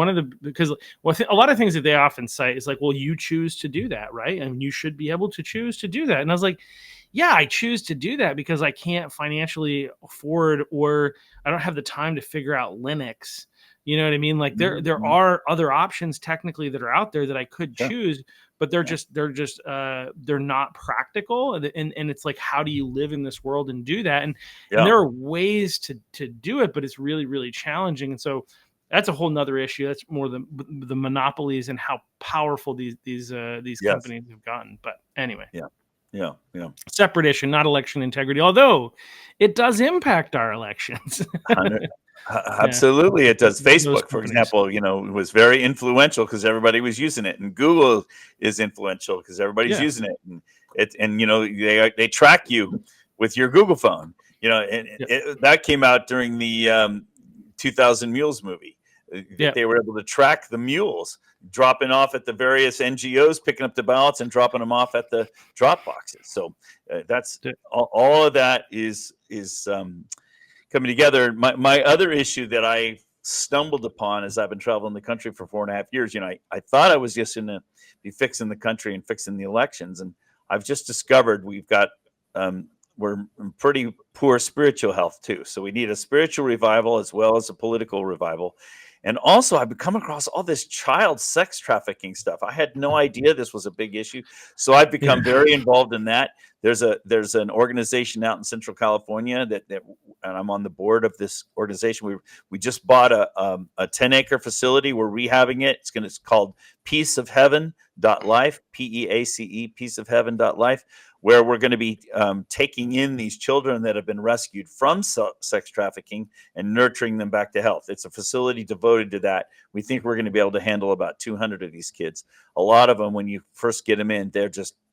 lot of things that they often cite is like, well, you choose to do that, right? And you should be able to choose to do that. And I was like, yeah, I choose to do that because I can't financially afford, or I don't have the time to figure out Linux. You know what I mean? Like there are other options technically that are out there that I could choose, but they're not practical. And it's like, how do you live in this world and do that? And there are ways to do it, but it's really, really challenging. And so that's a whole nother issue. That's more the monopolies and how powerful these companies have gotten. But anyway. Yeah. Separate issue, not election integrity, although it does impact our elections. Absolutely, it does. Facebook, for example, was very influential because everybody was using it, and Google is influential because everybody's using it, and they track you with your Google phone. That came out during the 2000 Mules movie. They were able to track the mules dropping off at the various NGOs, picking up the ballots and dropping them off at the drop boxes. So that's all of that is coming together. My other issue that I stumbled upon as I've been traveling the country for 4.5 years, I thought I was just going to be fixing the country and fixing the elections. And I've just discovered we've got, we're in pretty poor spiritual health too. So we need a spiritual revival as well as a political revival. And also I've come across all this child sex trafficking stuff. I had no idea this was a big issue. So I've become very involved in that. There's an organization out in Central California that and I'm on the board of this organization. We just bought a 10-acre facility. We're rehabbing it. It's called Peace of Heaven peaceofheaven.life, PEACE, peaceofheaven.life, where we're going to be taking in these children that have been rescued from sex trafficking and nurturing them back to health. It's a facility devoted to that. We think we're going to be able to handle about 200 of these kids. A lot of them, when you first get them in,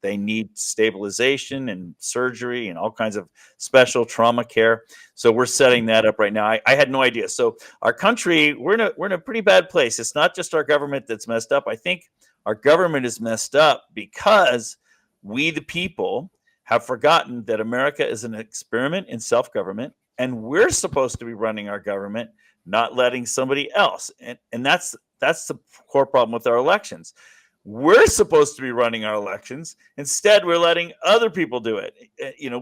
they need stabilization and surgery and all kinds of special trauma care. So we're setting that up right now. I had no idea. So our country, we're in a pretty bad place. It's not just our government that's messed up. I think our government is messed up because we, the people, have forgotten that America is an experiment in self-government, and we're supposed to be running our government, not letting somebody else. And that's the core problem with our elections. We're supposed to be running our elections. Instead, we're letting other people do it.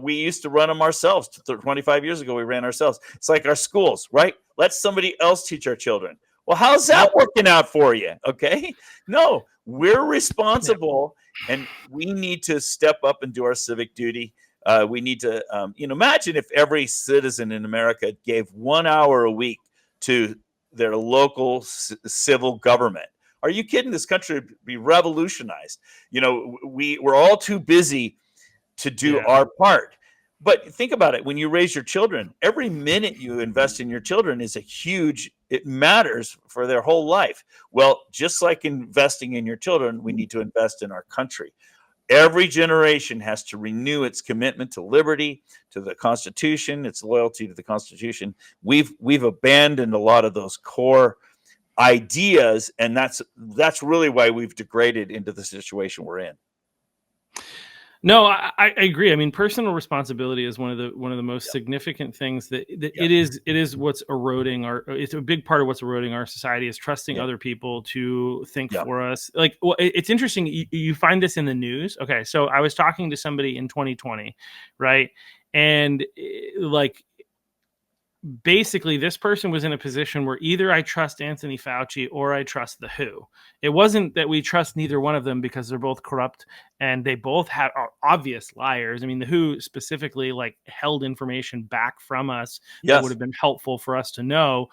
We used to run them ourselves. 25 years ago, we ran ourselves. It's like our schools, right? Let somebody else teach our children. Well, how's that working out for you? Okay. No, we're responsible, and we need to step up and do our civic duty. We need to, imagine if every citizen in America gave 1 hour a week to their local civil government. Are you kidding? This country would be revolutionized. We're all too busy to do our part. But think about it. When you raise your children, every minute you invest in your children it matters for their whole life. Well, just like investing in your children, we need to invest in our country. Every generation has to renew its commitment to liberty, to the Constitution, its loyalty to the Constitution. We've abandoned a lot of those core ideas, and that's really why we've degraded into the situation we're in. No, I agree. I mean, personal responsibility is one of the most significant things that it is what's eroding it's a big part of what's eroding our society, is trusting other people to think for us. Like, well, it's interesting. You find this in the news. Okay. So I was talking to somebody in 2020, right? And basically this person was in a position where either I trust Anthony Fauci or I trust the WHO. It wasn't that we trust neither one of them because they're both corrupt and they both are obvious liars. I mean, the WHO specifically held information back from us that would have been helpful for us to know,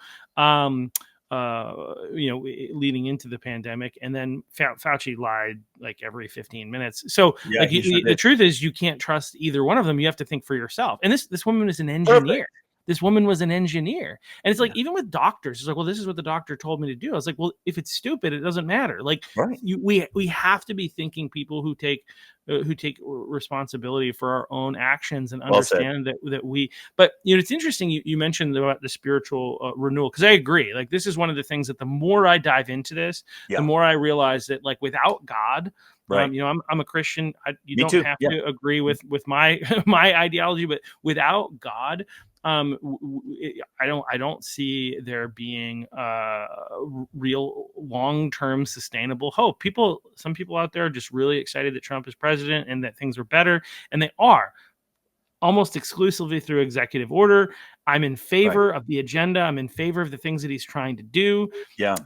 leading into the pandemic. And then Fauci lied every 15 minutes. So the truth is you can't trust either one of them. You have to think for yourself. And this woman is an engineer. Perfect. This woman was an engineer. And it's even with doctors, it's well, this is what the doctor told me to do. I was like, well, if it's stupid, it doesn't matter. We have to be thinking people who take responsibility for our own actions and understand that we, but it's interesting. You mentioned about the spiritual renewal. Cause I agree. This is one of the things that the more I dive into this, the more I realize that without God, I'm a Christian. You don't have to agree with my ideology, but without God, I don't see there being real long-term sustainable hope. Some people out there are just really excited that Trump is president and that things are better, and they are almost exclusively through executive order. I'm in favor of the agenda. I'm in favor of the things that he's trying to do. Yeah.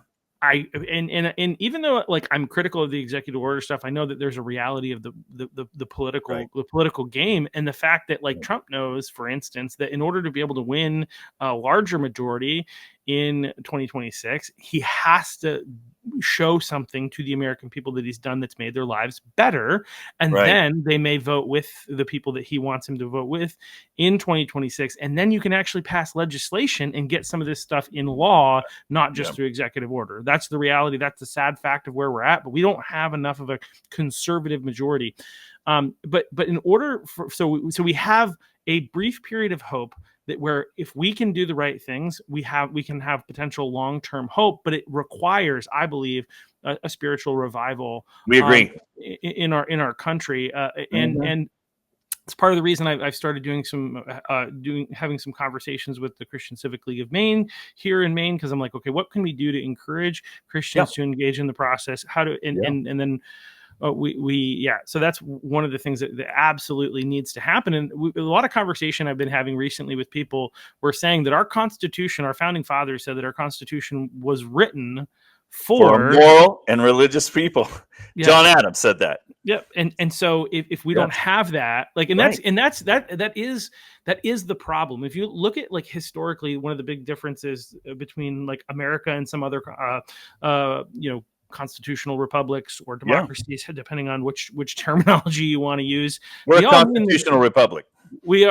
And even though I'm critical of the executive order stuff, I know that there's a reality of the political game, and the fact that Trump knows, for instance, that in order to be able to win a larger majority in 2026, he has to show something to the American people that he's done that's made their lives better, and then they may vote with the people that he wants him to vote with in 2026, and then you can actually pass legislation and get some of this stuff in law, not just through executive order. That's the reality. That's the sad fact of where we're at, but we don't have enough of a conservative majority. But in order for so we have a brief period of hope that where if we can do the right things, we can have potential long-term hope, but it requires, I believe, a spiritual revival. We agree in our country, and it's part of the reason I've started doing having some conversations with the Christian Civic League of Maine here in Maine, because I'm like, okay, what can we do to encourage Christians to engage in the process? How to and then. So that's one of the things that absolutely needs to happen. And a lot of conversation I've been having recently with people were saying that our Constitution, our founding fathers said that our Constitution was written for moral and religious people. Yeah. John Adams said that. Yep. And so if we don't have that, that is the problem. If you look at historically, one of the big differences between America and some other constitutional republics or Yeah. democracies, depending on which terminology you want to use. We're They a all mean constitutional republic. we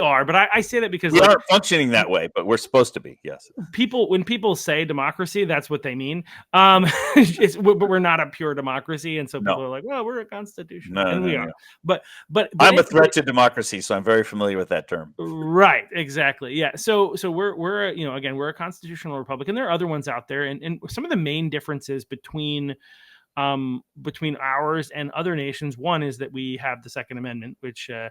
are, but I say that because We like aren't functioning that way, but we're supposed to be. Yes. when people say democracy, that's what they mean. But we're not a pure democracy, and so people No. are like, well, we're a constitution, No. and No. we No. are. But I'm a threat to democracy, so I'm very familiar with that term. right, exactly, yeah. So we're again, we're a constitutional republic, and there are other ones out there, and some of the main differences between ours and other nations. One is that we have the Second Amendment, which I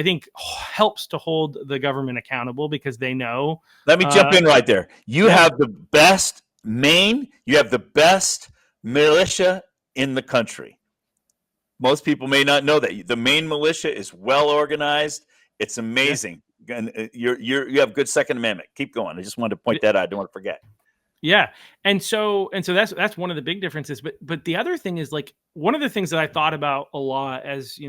think helps to hold the government accountable because they know. Let me jump in right there. You have the best you have the best militia in the country. Most people may not know that the Maine militia is well organized. It's amazing, and you have good Second Amendment. Keep going. I just wanted to point that out. I don't want to forget. Yeah. And so that's one of the big differences. But the other thing is, like, one of the things that I thought about a lot as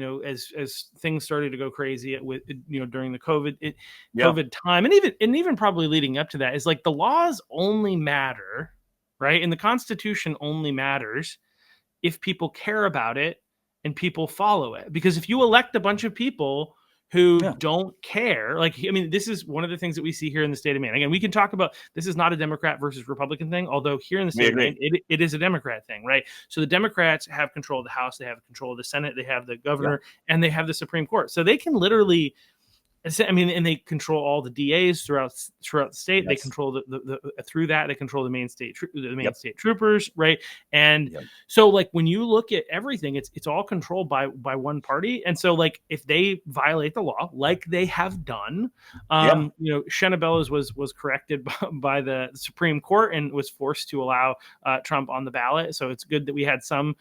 things started to go crazy during the COVID time, and even probably leading up to that, is like the laws only matter, right? And the Constitution only matters if people care about it and people follow it. Because if you elect a bunch of people who don't care, like, I mean, this is one of the things that we see here in the state of Maine. Again, we can talk about, this is not a Democrat versus Republican thing, although here in the state of Maine, it is a Democrat thing, right? So the Democrats have control of the House, they have control of the Senate, they have the governor, and they have the Supreme Court. So they can literally, I mean, and they control all the DAs throughout the state. Yes. They control the through that, they control the Maine state state troopers, right? And so, like, when you look at everything, it's all controlled by one party. And so, like, if they violate the law, like they have done, Shenabellas was corrected by the Supreme Court and was forced to allow Trump on the ballot. So it's good that we had some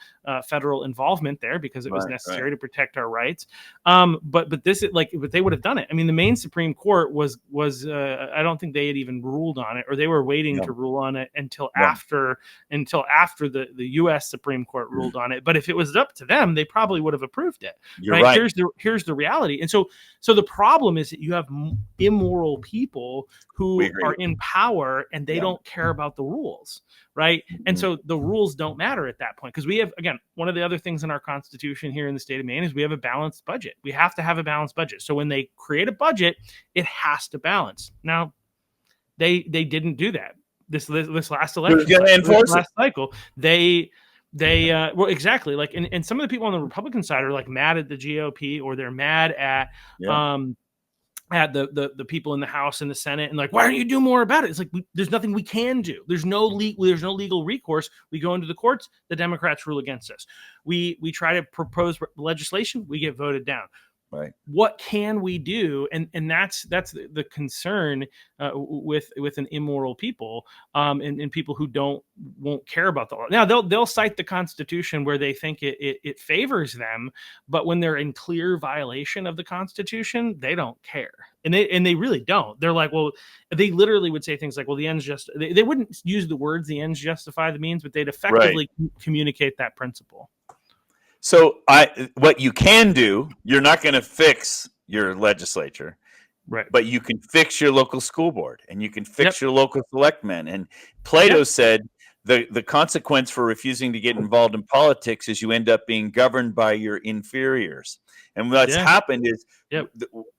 federal involvement there because it was necessary to protect our rights. But they would have done it. I mean, the Maine Supreme Court was I don't think they had even ruled on it, or they were waiting to rule on it until after the U.S. Supreme Court ruled on it. But if it was up to them, they probably would have approved it. You're right. Here's the reality. And so the problem is that you have immoral people who are in power and they don't care about the rules, right? And so the rules don't matter at that point, because we have, again, one of the other things in our Constitution here in the state of Maine is we have a balanced budget. We have to have a balanced budget. So when they create a budget, it has to balance. Now, they didn't do that this last election, this last cycle. They well, exactly, like, and some of the people on the Republican side are like mad at the GOP, or they're mad at the people in the House and the Senate, and like, why don't you do more about it? It's like, there's nothing we can do. There's no legal recourse. We go into the courts, the Democrats rule against us. We try to propose legislation, we get voted down. Right. What can we do? And that's the concern with an immoral people, and people who won't care about the law. Now they'll cite the Constitution where they think it favors them, but when they're in clear violation of the Constitution, they don't care, and they really don't. They're like, well, they literally would say things like, well, the ends just. They wouldn't use the words "the ends justify the means," but they'd effectively communicate that principle. So what you can do, you're not going to fix your legislature, right? But you can fix your local school board, and you can fix your local selectmen. And Plato said the consequence for refusing to get involved in politics is you end up being governed by your inferiors. And what's happened is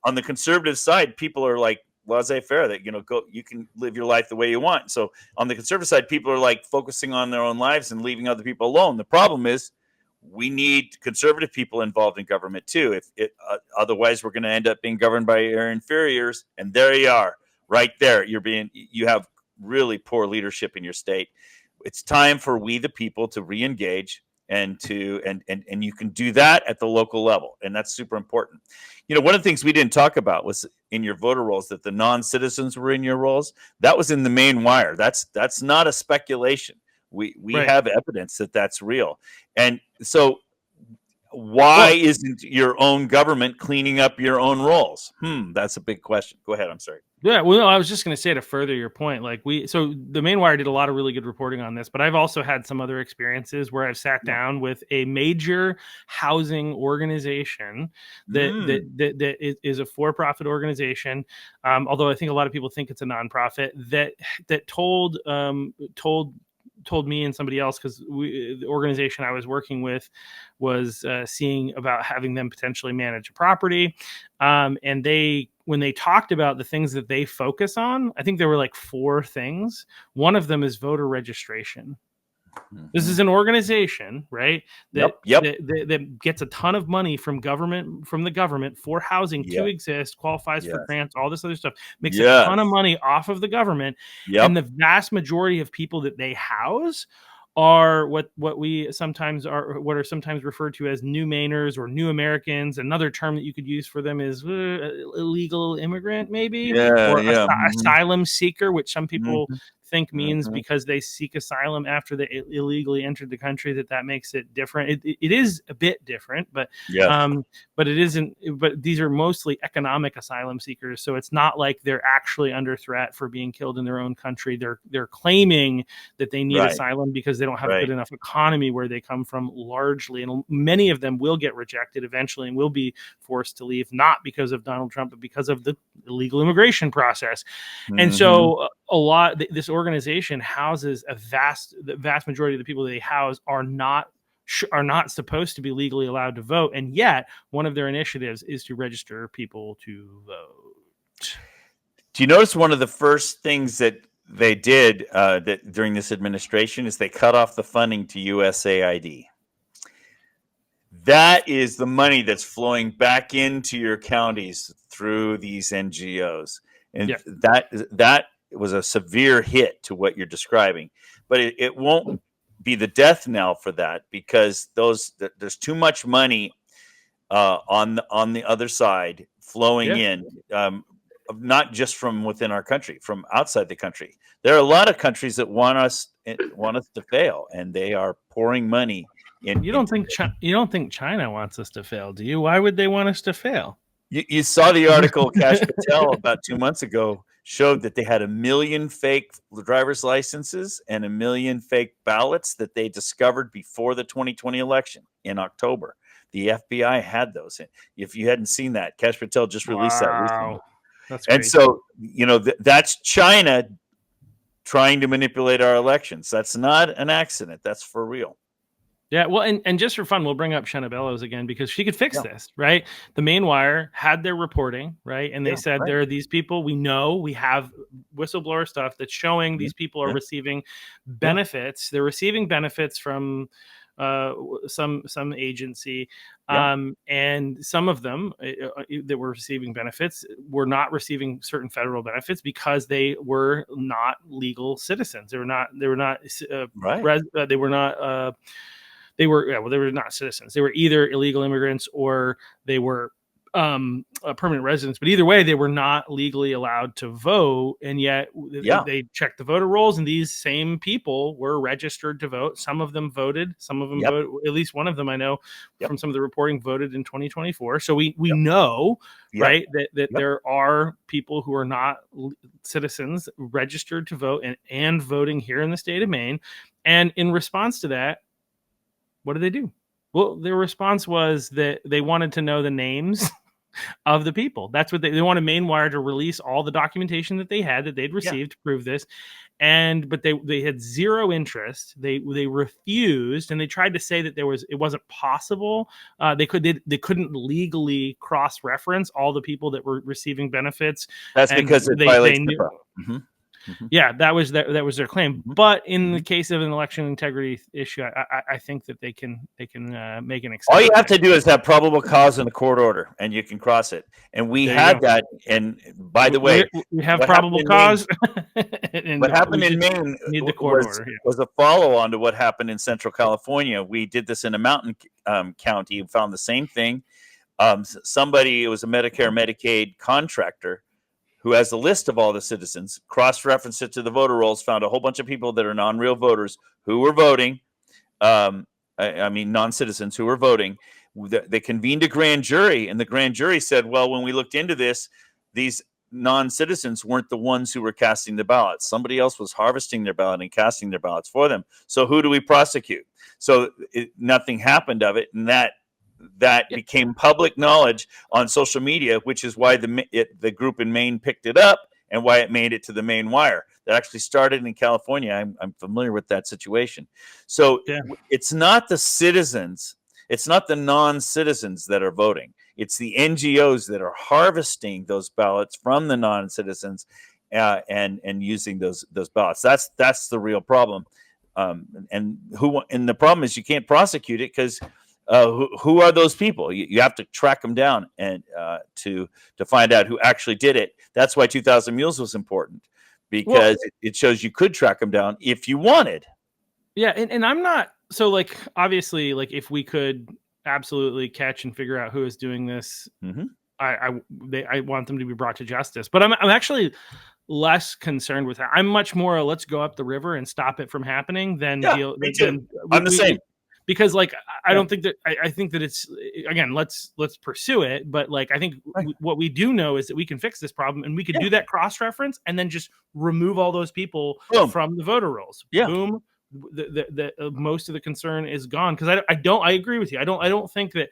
on the conservative side, people are like laissez-faire, that you can live your life the way you want. So on the conservative side, people are like focusing on their own lives and leaving other people alone. The problem is, we need conservative people involved in government too. Otherwise, we're going to end up being governed by your inferiors. And there you are, right there. You have really poor leadership in your state. It's time for we the people to re-engage, and you can do that at the local level, and that's super important. One of the things we didn't talk about was in your voter rolls that the non-citizens were in your rolls. That was in the Maine Wire. That's not a speculation. We have evidence that that's real. And so why isn't your own government cleaning up your own rolls? That's a big question. Go ahead. I'm sorry. Yeah, well, no, I was just going to say, to further your point, so the Maine Wire did a lot of really good reporting on this, but I've also had some other experiences where I've sat down with a major housing organization that is a for-profit organization, although I think a lot of people think it's a nonprofit, that told told me and somebody else, because the organization I was working with was seeing about having them potentially manage a property, and when they talked about the things that they focus on, I think there were like 4 things. One of them is voter registration. This is an organization, right? That gets a ton of money from the government for housing to exist, qualifies for grants, all this other stuff, makes a ton of money off of the government. And the vast majority of people that they house are what are sometimes referred to as new Mainers or new Americans. Another term that you could use for them is illegal immigrant, maybe, or asylum seeker, which some people think means because they seek asylum after they illegally entered the country, that makes it different. It is a bit different, but it isn't. But these are mostly economic asylum seekers, so it's not like they're actually under threat for being killed in their own country. They're claiming that they need asylum because they don't have a good enough economy where they come from, largely, and many of them will get rejected eventually and will be forced to leave, not because of Donald Trump, but because of the illegal immigration process. And so this organization houses the vast majority of the people that they house are not supposed to be legally allowed to vote, and yet one of their initiatives is to register people to vote. Do you notice one of the first things that they did that during this administration is they cut off the funding to USAID? That is the money that's flowing back into your counties through these NGOs, and that was a severe hit to what you're describing. But it won't be the death knell for that, because there's too much money on the other side flowing in, not just from within our country, from outside the country. There are a lot of countries that want us to fail, and they are pouring money in. You don't think China wants us to fail, do you? Why would they want us to fail? You saw the article Kash Patel about 2 months ago showed that they had 1 million fake driver's licenses and 1 million fake ballots that they discovered before the 2020 election in October. The FBI had those. If you hadn't seen that, Kash Patel just released that recently. That's crazy. And so, that's China trying to manipulate our elections. That's not an accident. That's for real. Yeah, well, and just for fun, we'll bring up Shenna Bellows again, because she could fix this, right? The Main Wire had their reporting, right? And they said there are these people, we have whistleblower stuff that's showing these people are receiving benefits. They're receiving benefits from some agency, and some of them that were receiving benefits were not receiving certain federal benefits because they were not legal citizens. They were not citizens. They were either illegal immigrants or they were permanent residents. But either way, they were not legally allowed to vote. And yet they checked the voter rolls, and these same people were registered to vote. Some of them voted. Some of them voted. At least one of them I know from some of the reporting voted in 2024. So we know, right, that there are people who are not citizens registered to vote and voting here in the state of Maine. And in response to that, what did they do? Well, their response was that they wanted to know the names of the people. That's what they wanted Main Wire to release all the documentation that they had that they'd received to prove this. But they had zero interest. They refused, and they tried to say that it wasn't possible. They couldn't legally cross-reference all the people that were receiving benefits. That's because it violates HIPAA. Mm-hmm. Mm-hmm. Yeah, that was their claim. But in the case of an election integrity issue, I think that they can make an exception. All you have to do is have probable cause in a court order, and you can cross it. And we had that. And by the way, we have probable cause. What happened in Maine was a follow-on to what happened in Central California. We did this in a mountain county and found the same thing. It was a Medicare Medicaid contractor who has a list of all the citizens, cross-referenced it to the voter rolls, found a whole bunch of people that are non-real voters who were voting. Non-citizens who were voting. They convened a grand jury, and the grand jury said, well, when we looked into this, these non-citizens weren't the ones who were casting the ballots. Somebody else was harvesting their ballot and casting their ballots for them. So who do we prosecute? So nothing happened of it, and that became public knowledge on social media, which is why the group in Maine picked it up and why it made it to the main wire. That actually started in California. I'm familiar with that situation. So Yeah. it's not the citizens, it's not the non-citizens that are voting. It's the NGOs that are harvesting those ballots from the non-citizens and using those ballots. That's the real problem. And the problem is you can't prosecute it because who are those people? You have to track them down and to find out who actually did it. That's why 2,000 Mules was important, because it shows you could track them down if you wanted. Yeah, and I'm not so like obviously like if we could absolutely catch and figure out who is doing this, I want them to be brought to justice. But I'm actually less concerned with that. I'm much more let's go up the river and stop it from happening than deal. Me too. I'm the same. Because like I don't think that I think that it's, again, let's pursue it, but like I think what we do know is that we can fix this problem, and we could do that cross-reference and then just remove all those people from the voter rolls. Boom. The most of the concern is gone, because I agree with you. I don't think that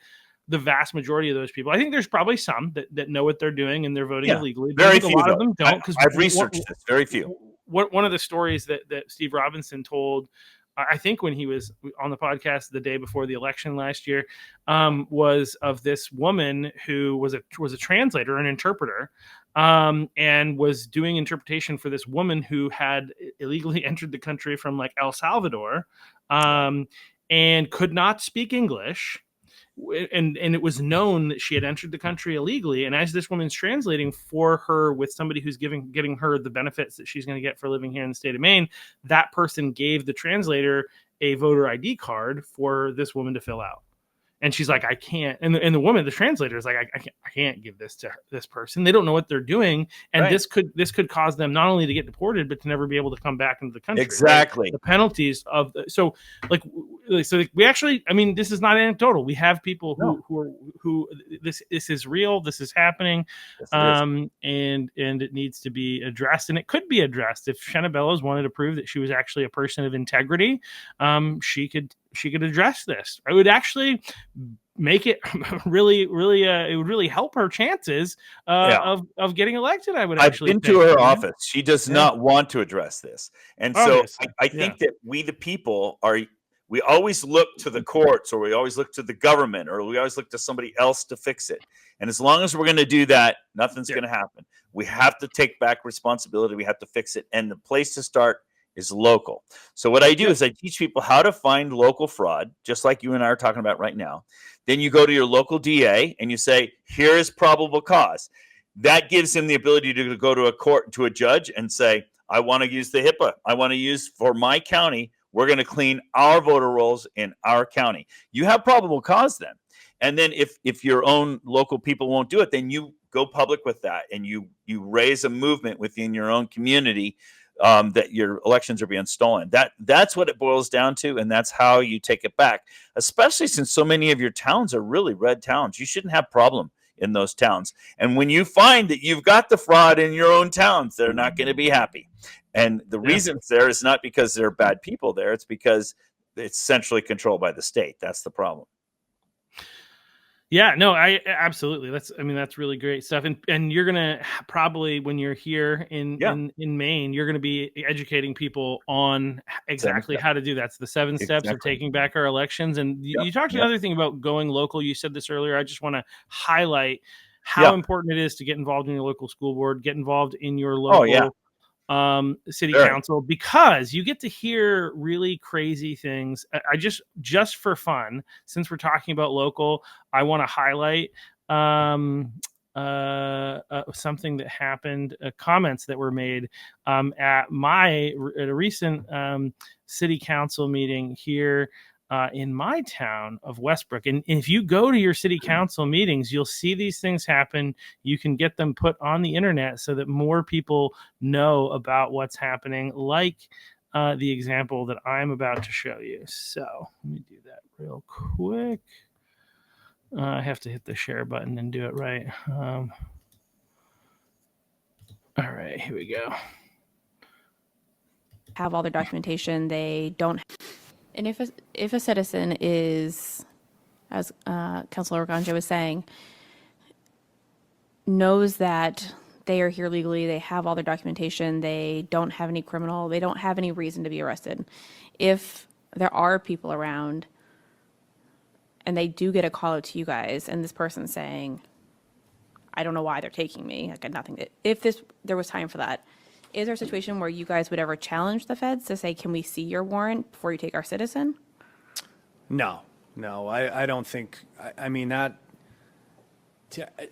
the vast majority of those people, I think there's probably some that know what they're doing and they're voting illegally. Very few. A lot of them don't, because I've researched this. Very few. One of the stories that Steve Robinson told, I think when he was on the podcast the day before the election last year, was of this woman who was a translator, an interpreter, and was doing interpretation for this woman who had illegally entered the country from like El Salvador, and could not speak English. And it was known that she had entered the country illegally. And as this woman's translating for her with somebody who's getting her the benefits that she's going to get for living here in the state of Maine, that person gave the translator a voter ID card for this woman to fill out. And she's like, I can't. And the woman, the translator, is like, I can't give this to this person. They don't know what they're doing, and this could cause them not only to get deported, but to never be able to come back into the country. Exactly. Right? The penalties of we actually, I mean, this is not anecdotal. We have people who this is real. This is happening, and it needs to be addressed. And it could be addressed if Shenna Bellows wanted to prove that she was actually a person of integrity. She could address this. I would actually make it really, it would really help her chances of getting elected. I've been to her office. She does not want to address this. And so I think that we, the people, we always look to the courts, or we always look to the government, or we always look to somebody else to fix it. And as long as we're going to do that, nothing's going to happen. We have to take back responsibility. We have to fix it. And the place to start is local. So what I do is I teach people how to find local fraud, just like you and I are talking about right now. Then you go to your local DA and you say, here is probable cause. That gives him the ability to go to a court, to a judge, and say, I want to use the HIPAA. I want to use, for my county, we're going to clean our voter rolls in our county. You have probable cause then. And then if your own local people won't do it, then you go public with that, and you raise a movement within your own community that your elections are being stolen. That's what it boils down to, and that's how you take it back, especially since so many of your towns are really red towns. You shouldn't have problem in those towns. And when you find that you've got the fraud in your own towns, they're not going to be happy. And the reason it's there is not because there are bad people there. It's because it's centrally controlled by the state. That's the problem. Yeah, no, I absolutely. That's really great stuff. And you're gonna probably, when you're here in Maine, you're gonna be educating people on exactly how to do that. It's the 7 steps of taking back our elections. And you talked another thing about going local. You said this earlier. I just want to highlight how important it is to get involved in your local school board, get involved in your local city council, because you get to hear really crazy things. I just for fun, since we're talking about local, I want to highlight something that happened, comments that were made at a recent city council meeting here in my town of Westbrook. And if you go to your city council meetings, you'll see these things happen. You can get them put on the internet so that more people know about what's happening, like the example that I'm about to show you. So let me do that real quick. I have to hit the share button and do it right. All right, here we go. Have all their documentation. They don't. And if a citizen is, as Councilor Organjo was saying, knows that they are here legally, they have all their documentation, they don't have any criminal, they don't have any reason to be arrested. If there are people around and they do get a call out to you guys and this person's saying, I don't know why they're taking me, I got nothing to, if there was time for that, is there a situation where you guys would ever challenge the feds to say, can we see your warrant before you take our citizen? No, I don't think, I mean, that,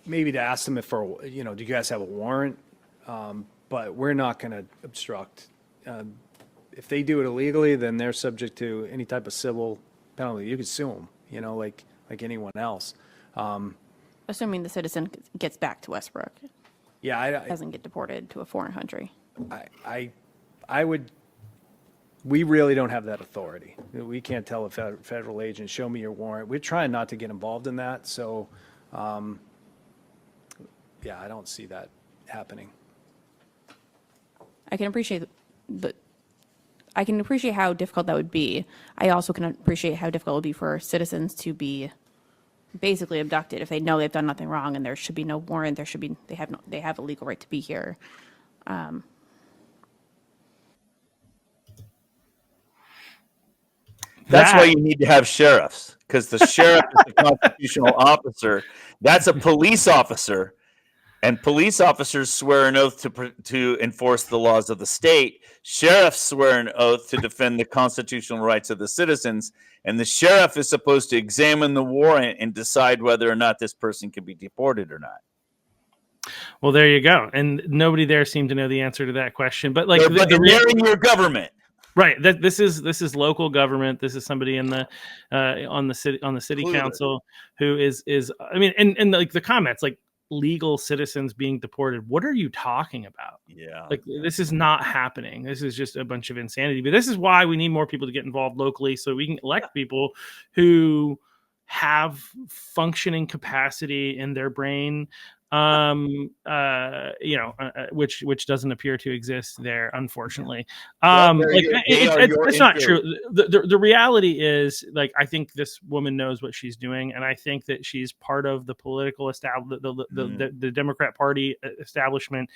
maybe to ask them if do you guys have a warrant? But we're not going to obstruct. If they do it illegally, then they're subject to any type of civil penalty. You could sue them, like anyone else. Assuming the citizen gets back to Westbrook, Yeah, doesn't get deported to a foreign country. I would, we really don't have that authority. We can't tell a federal agent, show me your warrant. We're trying not to get involved in that. So, yeah, I don't see that happening. I can appreciate how difficult that would be. I also can appreciate how difficult it would be for citizens to be basically abducted if they know they've done nothing wrong and there should be no warrant. They have a legal right to be here. That's why you need to have sheriffs, because the sheriff is a constitutional officer. That's a police officer, and police officers swear an oath to enforce the laws of the state. Sheriffs swear an oath to defend the constitutional rights of the citizens, and the sheriff is supposed to examine the warrant and decide whether or not this person can be deported or not. Well, there you go. And nobody there seemed to know the answer to that question. But like, they're in your government. Right. This is local government. This is somebody in the on the city council who is I mean, and like the comments, like legal citizens being deported. What are you talking about? Yeah. Like this is not happening. This is just a bunch of insanity. But this is why we need more people to get involved locally, so we can elect people who have functioning capacity in their brain, which doesn't appear to exist there, unfortunately. It's not true. The reality is, like, I think this woman knows what she's doing, and I think that she's part of the political the Democrat Party establishment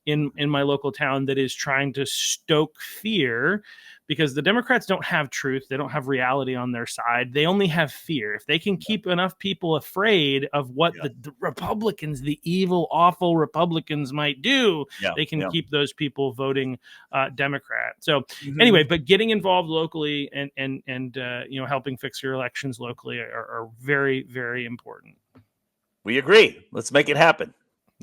in my local town that is trying to stoke fear, because the Democrats don't have truth. They don't have reality on their side. They only have fear. If they can keep enough people afraid of what the Republicans, the evil, awful Republicans might do, they can keep those people voting Democrat. So anyway, but getting involved locally and helping fix your elections locally are very, very important. We agree. Let's make it happen.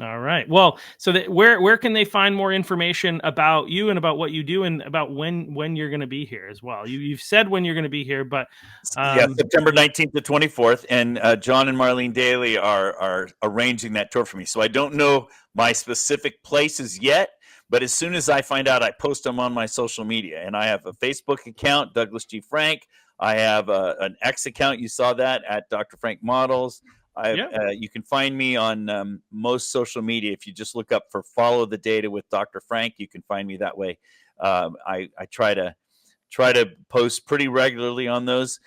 All right. Well, so where can they find more information about you and about what you do and about when you're going to be here as well? You've said when you're going to be here, but September 19th to 24th, and John and Marlene Daly are arranging that tour for me. So I don't know my specific places yet, but as soon as I find out, I post them on my social media. And I have a Facebook account, Douglas G. Frank. I have an X account. You saw that at Dr. Frank Models. You can find me on most social media. If you just look up for Follow the Data with Dr. Frank, you can find me that way. I try to post pretty regularly on those.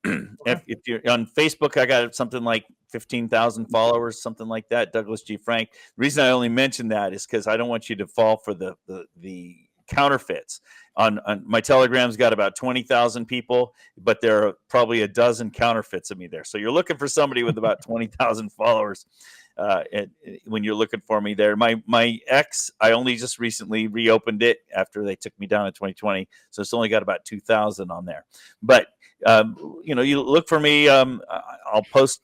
If you're on Facebook, I got something like 15,000 followers, something like that. Douglas G. Frank. The reason I only mention that is because I don't want you to fall for the counterfeits. On my Telegram's got about 20,000 people, but there are probably a dozen counterfeits of me there. So you're looking for somebody with about 20,000 followers when you're looking for me there. My X, I only just recently reopened it after they took me down in 2020, so it's only got about 2,000 on there. But you look for me. I'll post.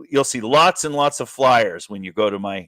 You'll see lots and lots of flyers when you go to my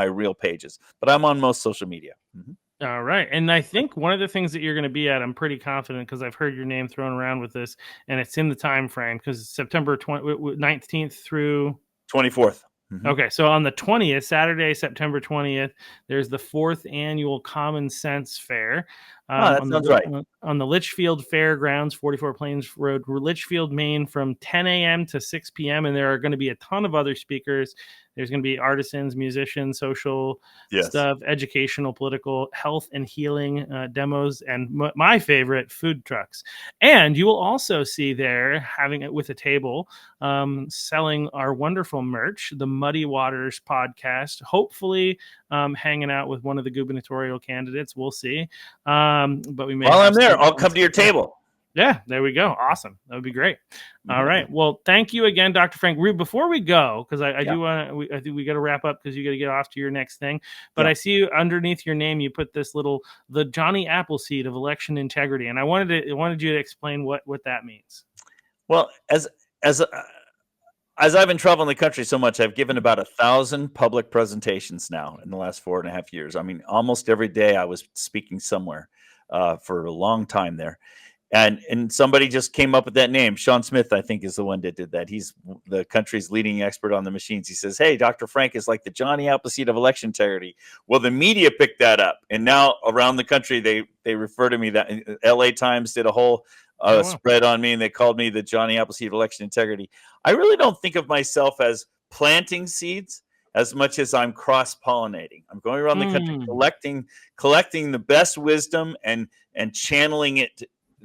real pages. But I'm on most social media. Mm-hmm. All right. And I think one of the things that you're going to be at, I'm pretty confident because I've heard your name thrown around with this, and it's in the time frame because September 19th through 24th. Mm-hmm. Okay. So on the 20th, Saturday, September 20th, there's the 4th annual Common Sense Fair. That sounds right. On the Litchfield Fairgrounds, 44 Plains Road, Litchfield, Maine, from 10 a.m. to 6 p.m. And there are going to be a ton of other speakers. There's going to be artisans, musicians, social stuff, educational, political, health and healing demos, and my favorite, food trucks. And you will also see there, having it with a table, selling our wonderful merch, the Muddy Waters podcast, hopefully hanging out with one of the gubernatorial candidates. We'll see. But we may. While I'm there, I'll come to your table. Yeah, there we go. Awesome. That would be great. All right. Well, thank you again, Dr. Frank. Before we go, because I do want to, I think we got to wrap up because you got to get off to your next thing. But I see you underneath your name, you put this the Johnny Appleseed of election integrity, and I wanted you to explain what that means. Well, as I've been traveling the country so much, I've given about 1,000 public presentations now in the last 4.5 years. I mean, almost every day I was speaking somewhere for a long time there. And somebody just came up with that name. Sean Smith, I think, is the one that did that. He's the country's leading expert on the machines. He says, hey, Dr. Frank is like the Johnny Appleseed of election integrity. Well, the media picked that up. And now around the country, they refer to me. That LA Times did a whole spread on me, and they called me the Johnny Appleseed of election integrity. I really don't think of myself as planting seeds as much as I'm cross-pollinating. I'm going around the country collecting the best wisdom and channeling it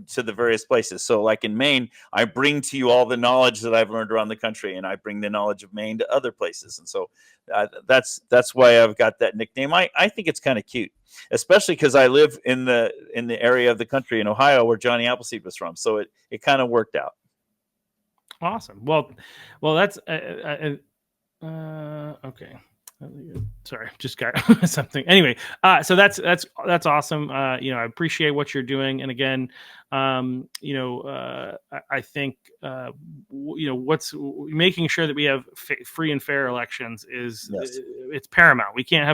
to the various places. So like in Maine, I bring to you all the knowledge that I've learned around the country, and I bring the knowledge of Maine to other places. And so that's why I've got that nickname. I think it's kind of cute, especially because I live in the area of the country in Ohio where Johnny Appleseed was from. So it kind of worked out. Awesome. Well, that's okay. Sorry, just got something. Anyway, so that's awesome. I appreciate what you're doing. And again, I think, what's making sure that we have free and fair elections is it's paramount. We can't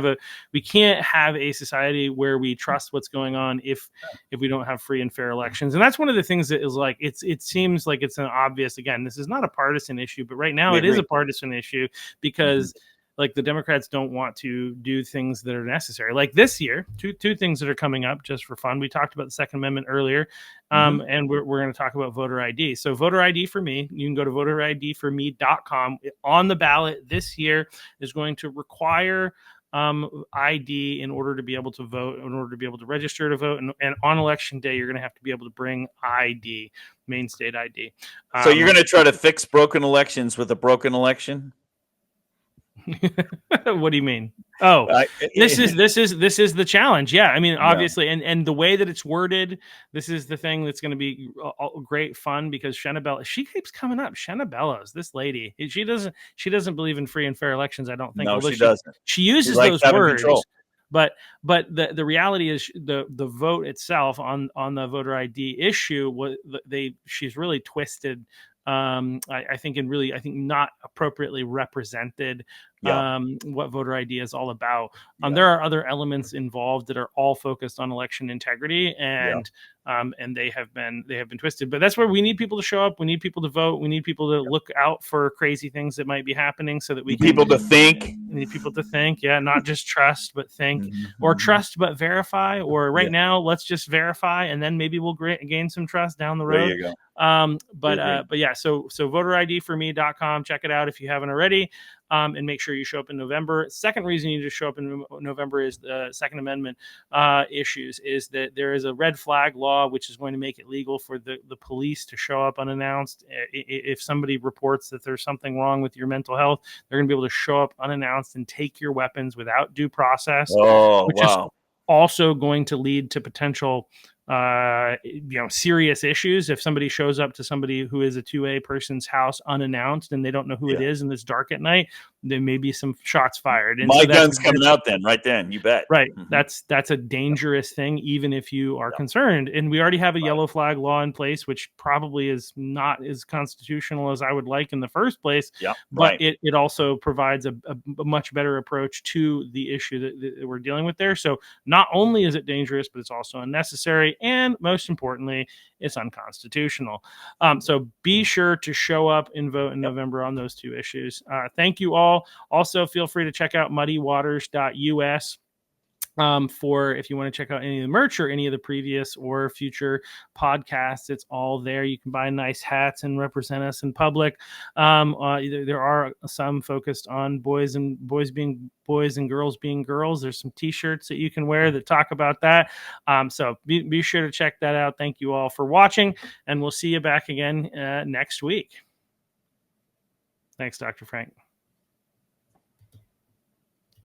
have a society where we trust what's going on if we don't have free and fair elections. And that's one of the things that is like, it seems like it's an obvious, again, this is not a partisan issue, but right now it is a partisan issue because like the Democrats don't want to do things that are necessary. Like this year, two things that are coming up just for fun. We talked about the Second Amendment earlier, and we're going to talk about voter ID. So voter ID for me, you can go to voteridforme.com. On the ballot this year is going to require ID in order to be able to vote, in order to be able to register to vote. And on election day, you're going to have to be able to bring ID, Maine state ID. So you're going to try to fix broken elections with a broken election? What do you mean? Oh, this is the challenge. Yeah, I mean, obviously, and the way that it's worded, this is the thing that's going to be great fun because Shenna, she keeps coming up. Shenna Bellows, this lady, she doesn't believe in free and fair elections. I don't think. No, she doesn't. She uses those words, but the reality is the vote itself on the voter ID issue she's really twisted. I think not appropriately represented what voter ID is all about. There are other elements involved that are all focused on election integrity, and they have been twisted. But that's where we need people to show up. We need people to vote. We need people to look out for crazy things that might be happening, so that we need people to think. Yeah, not just trust, but think, or trust but verify. Or now, let's just verify, and then maybe we'll gain some trust down the road. There you go. But yeah, so voteridforme.com, check it out if you haven't already, and make sure you show up in November. Second reason you need to show up in November is the Second Amendment issues, is that there is a red flag law which is going to make it legal for the police to show up unannounced. If somebody reports that there's something wrong with your mental health, they're going to be able to show up unannounced and take your weapons without due process, which is also going to lead to potential serious issues. If somebody shows up to somebody who is a 2A person's house unannounced and they don't know who it is and it's dark at night, there may be some shots fired. And my gun's coming out then, you bet. Right. That's a dangerous thing, even if you are concerned. And we already have a yellow flag law in place, which probably is not as constitutional as I would like in the first place. But it also provides a much better approach to the issue that we're dealing with there. So not only is it dangerous, but it's also unnecessary. And most importantly, it's unconstitutional. So be sure to show up and vote in November on those two issues. Thank you all. Also, feel free to check out muddywaters.us. for if you want to check out any of the merch or any of the previous or future podcasts. It's all there. You can buy nice hats and represent us in public. There are some focused on boys being boys and girls being girls. There's some t-shirts that you can wear that talk about that. So be sure to check that out. Thank you all for watching, and we'll see you back again next week. Thanks, Dr. Frank.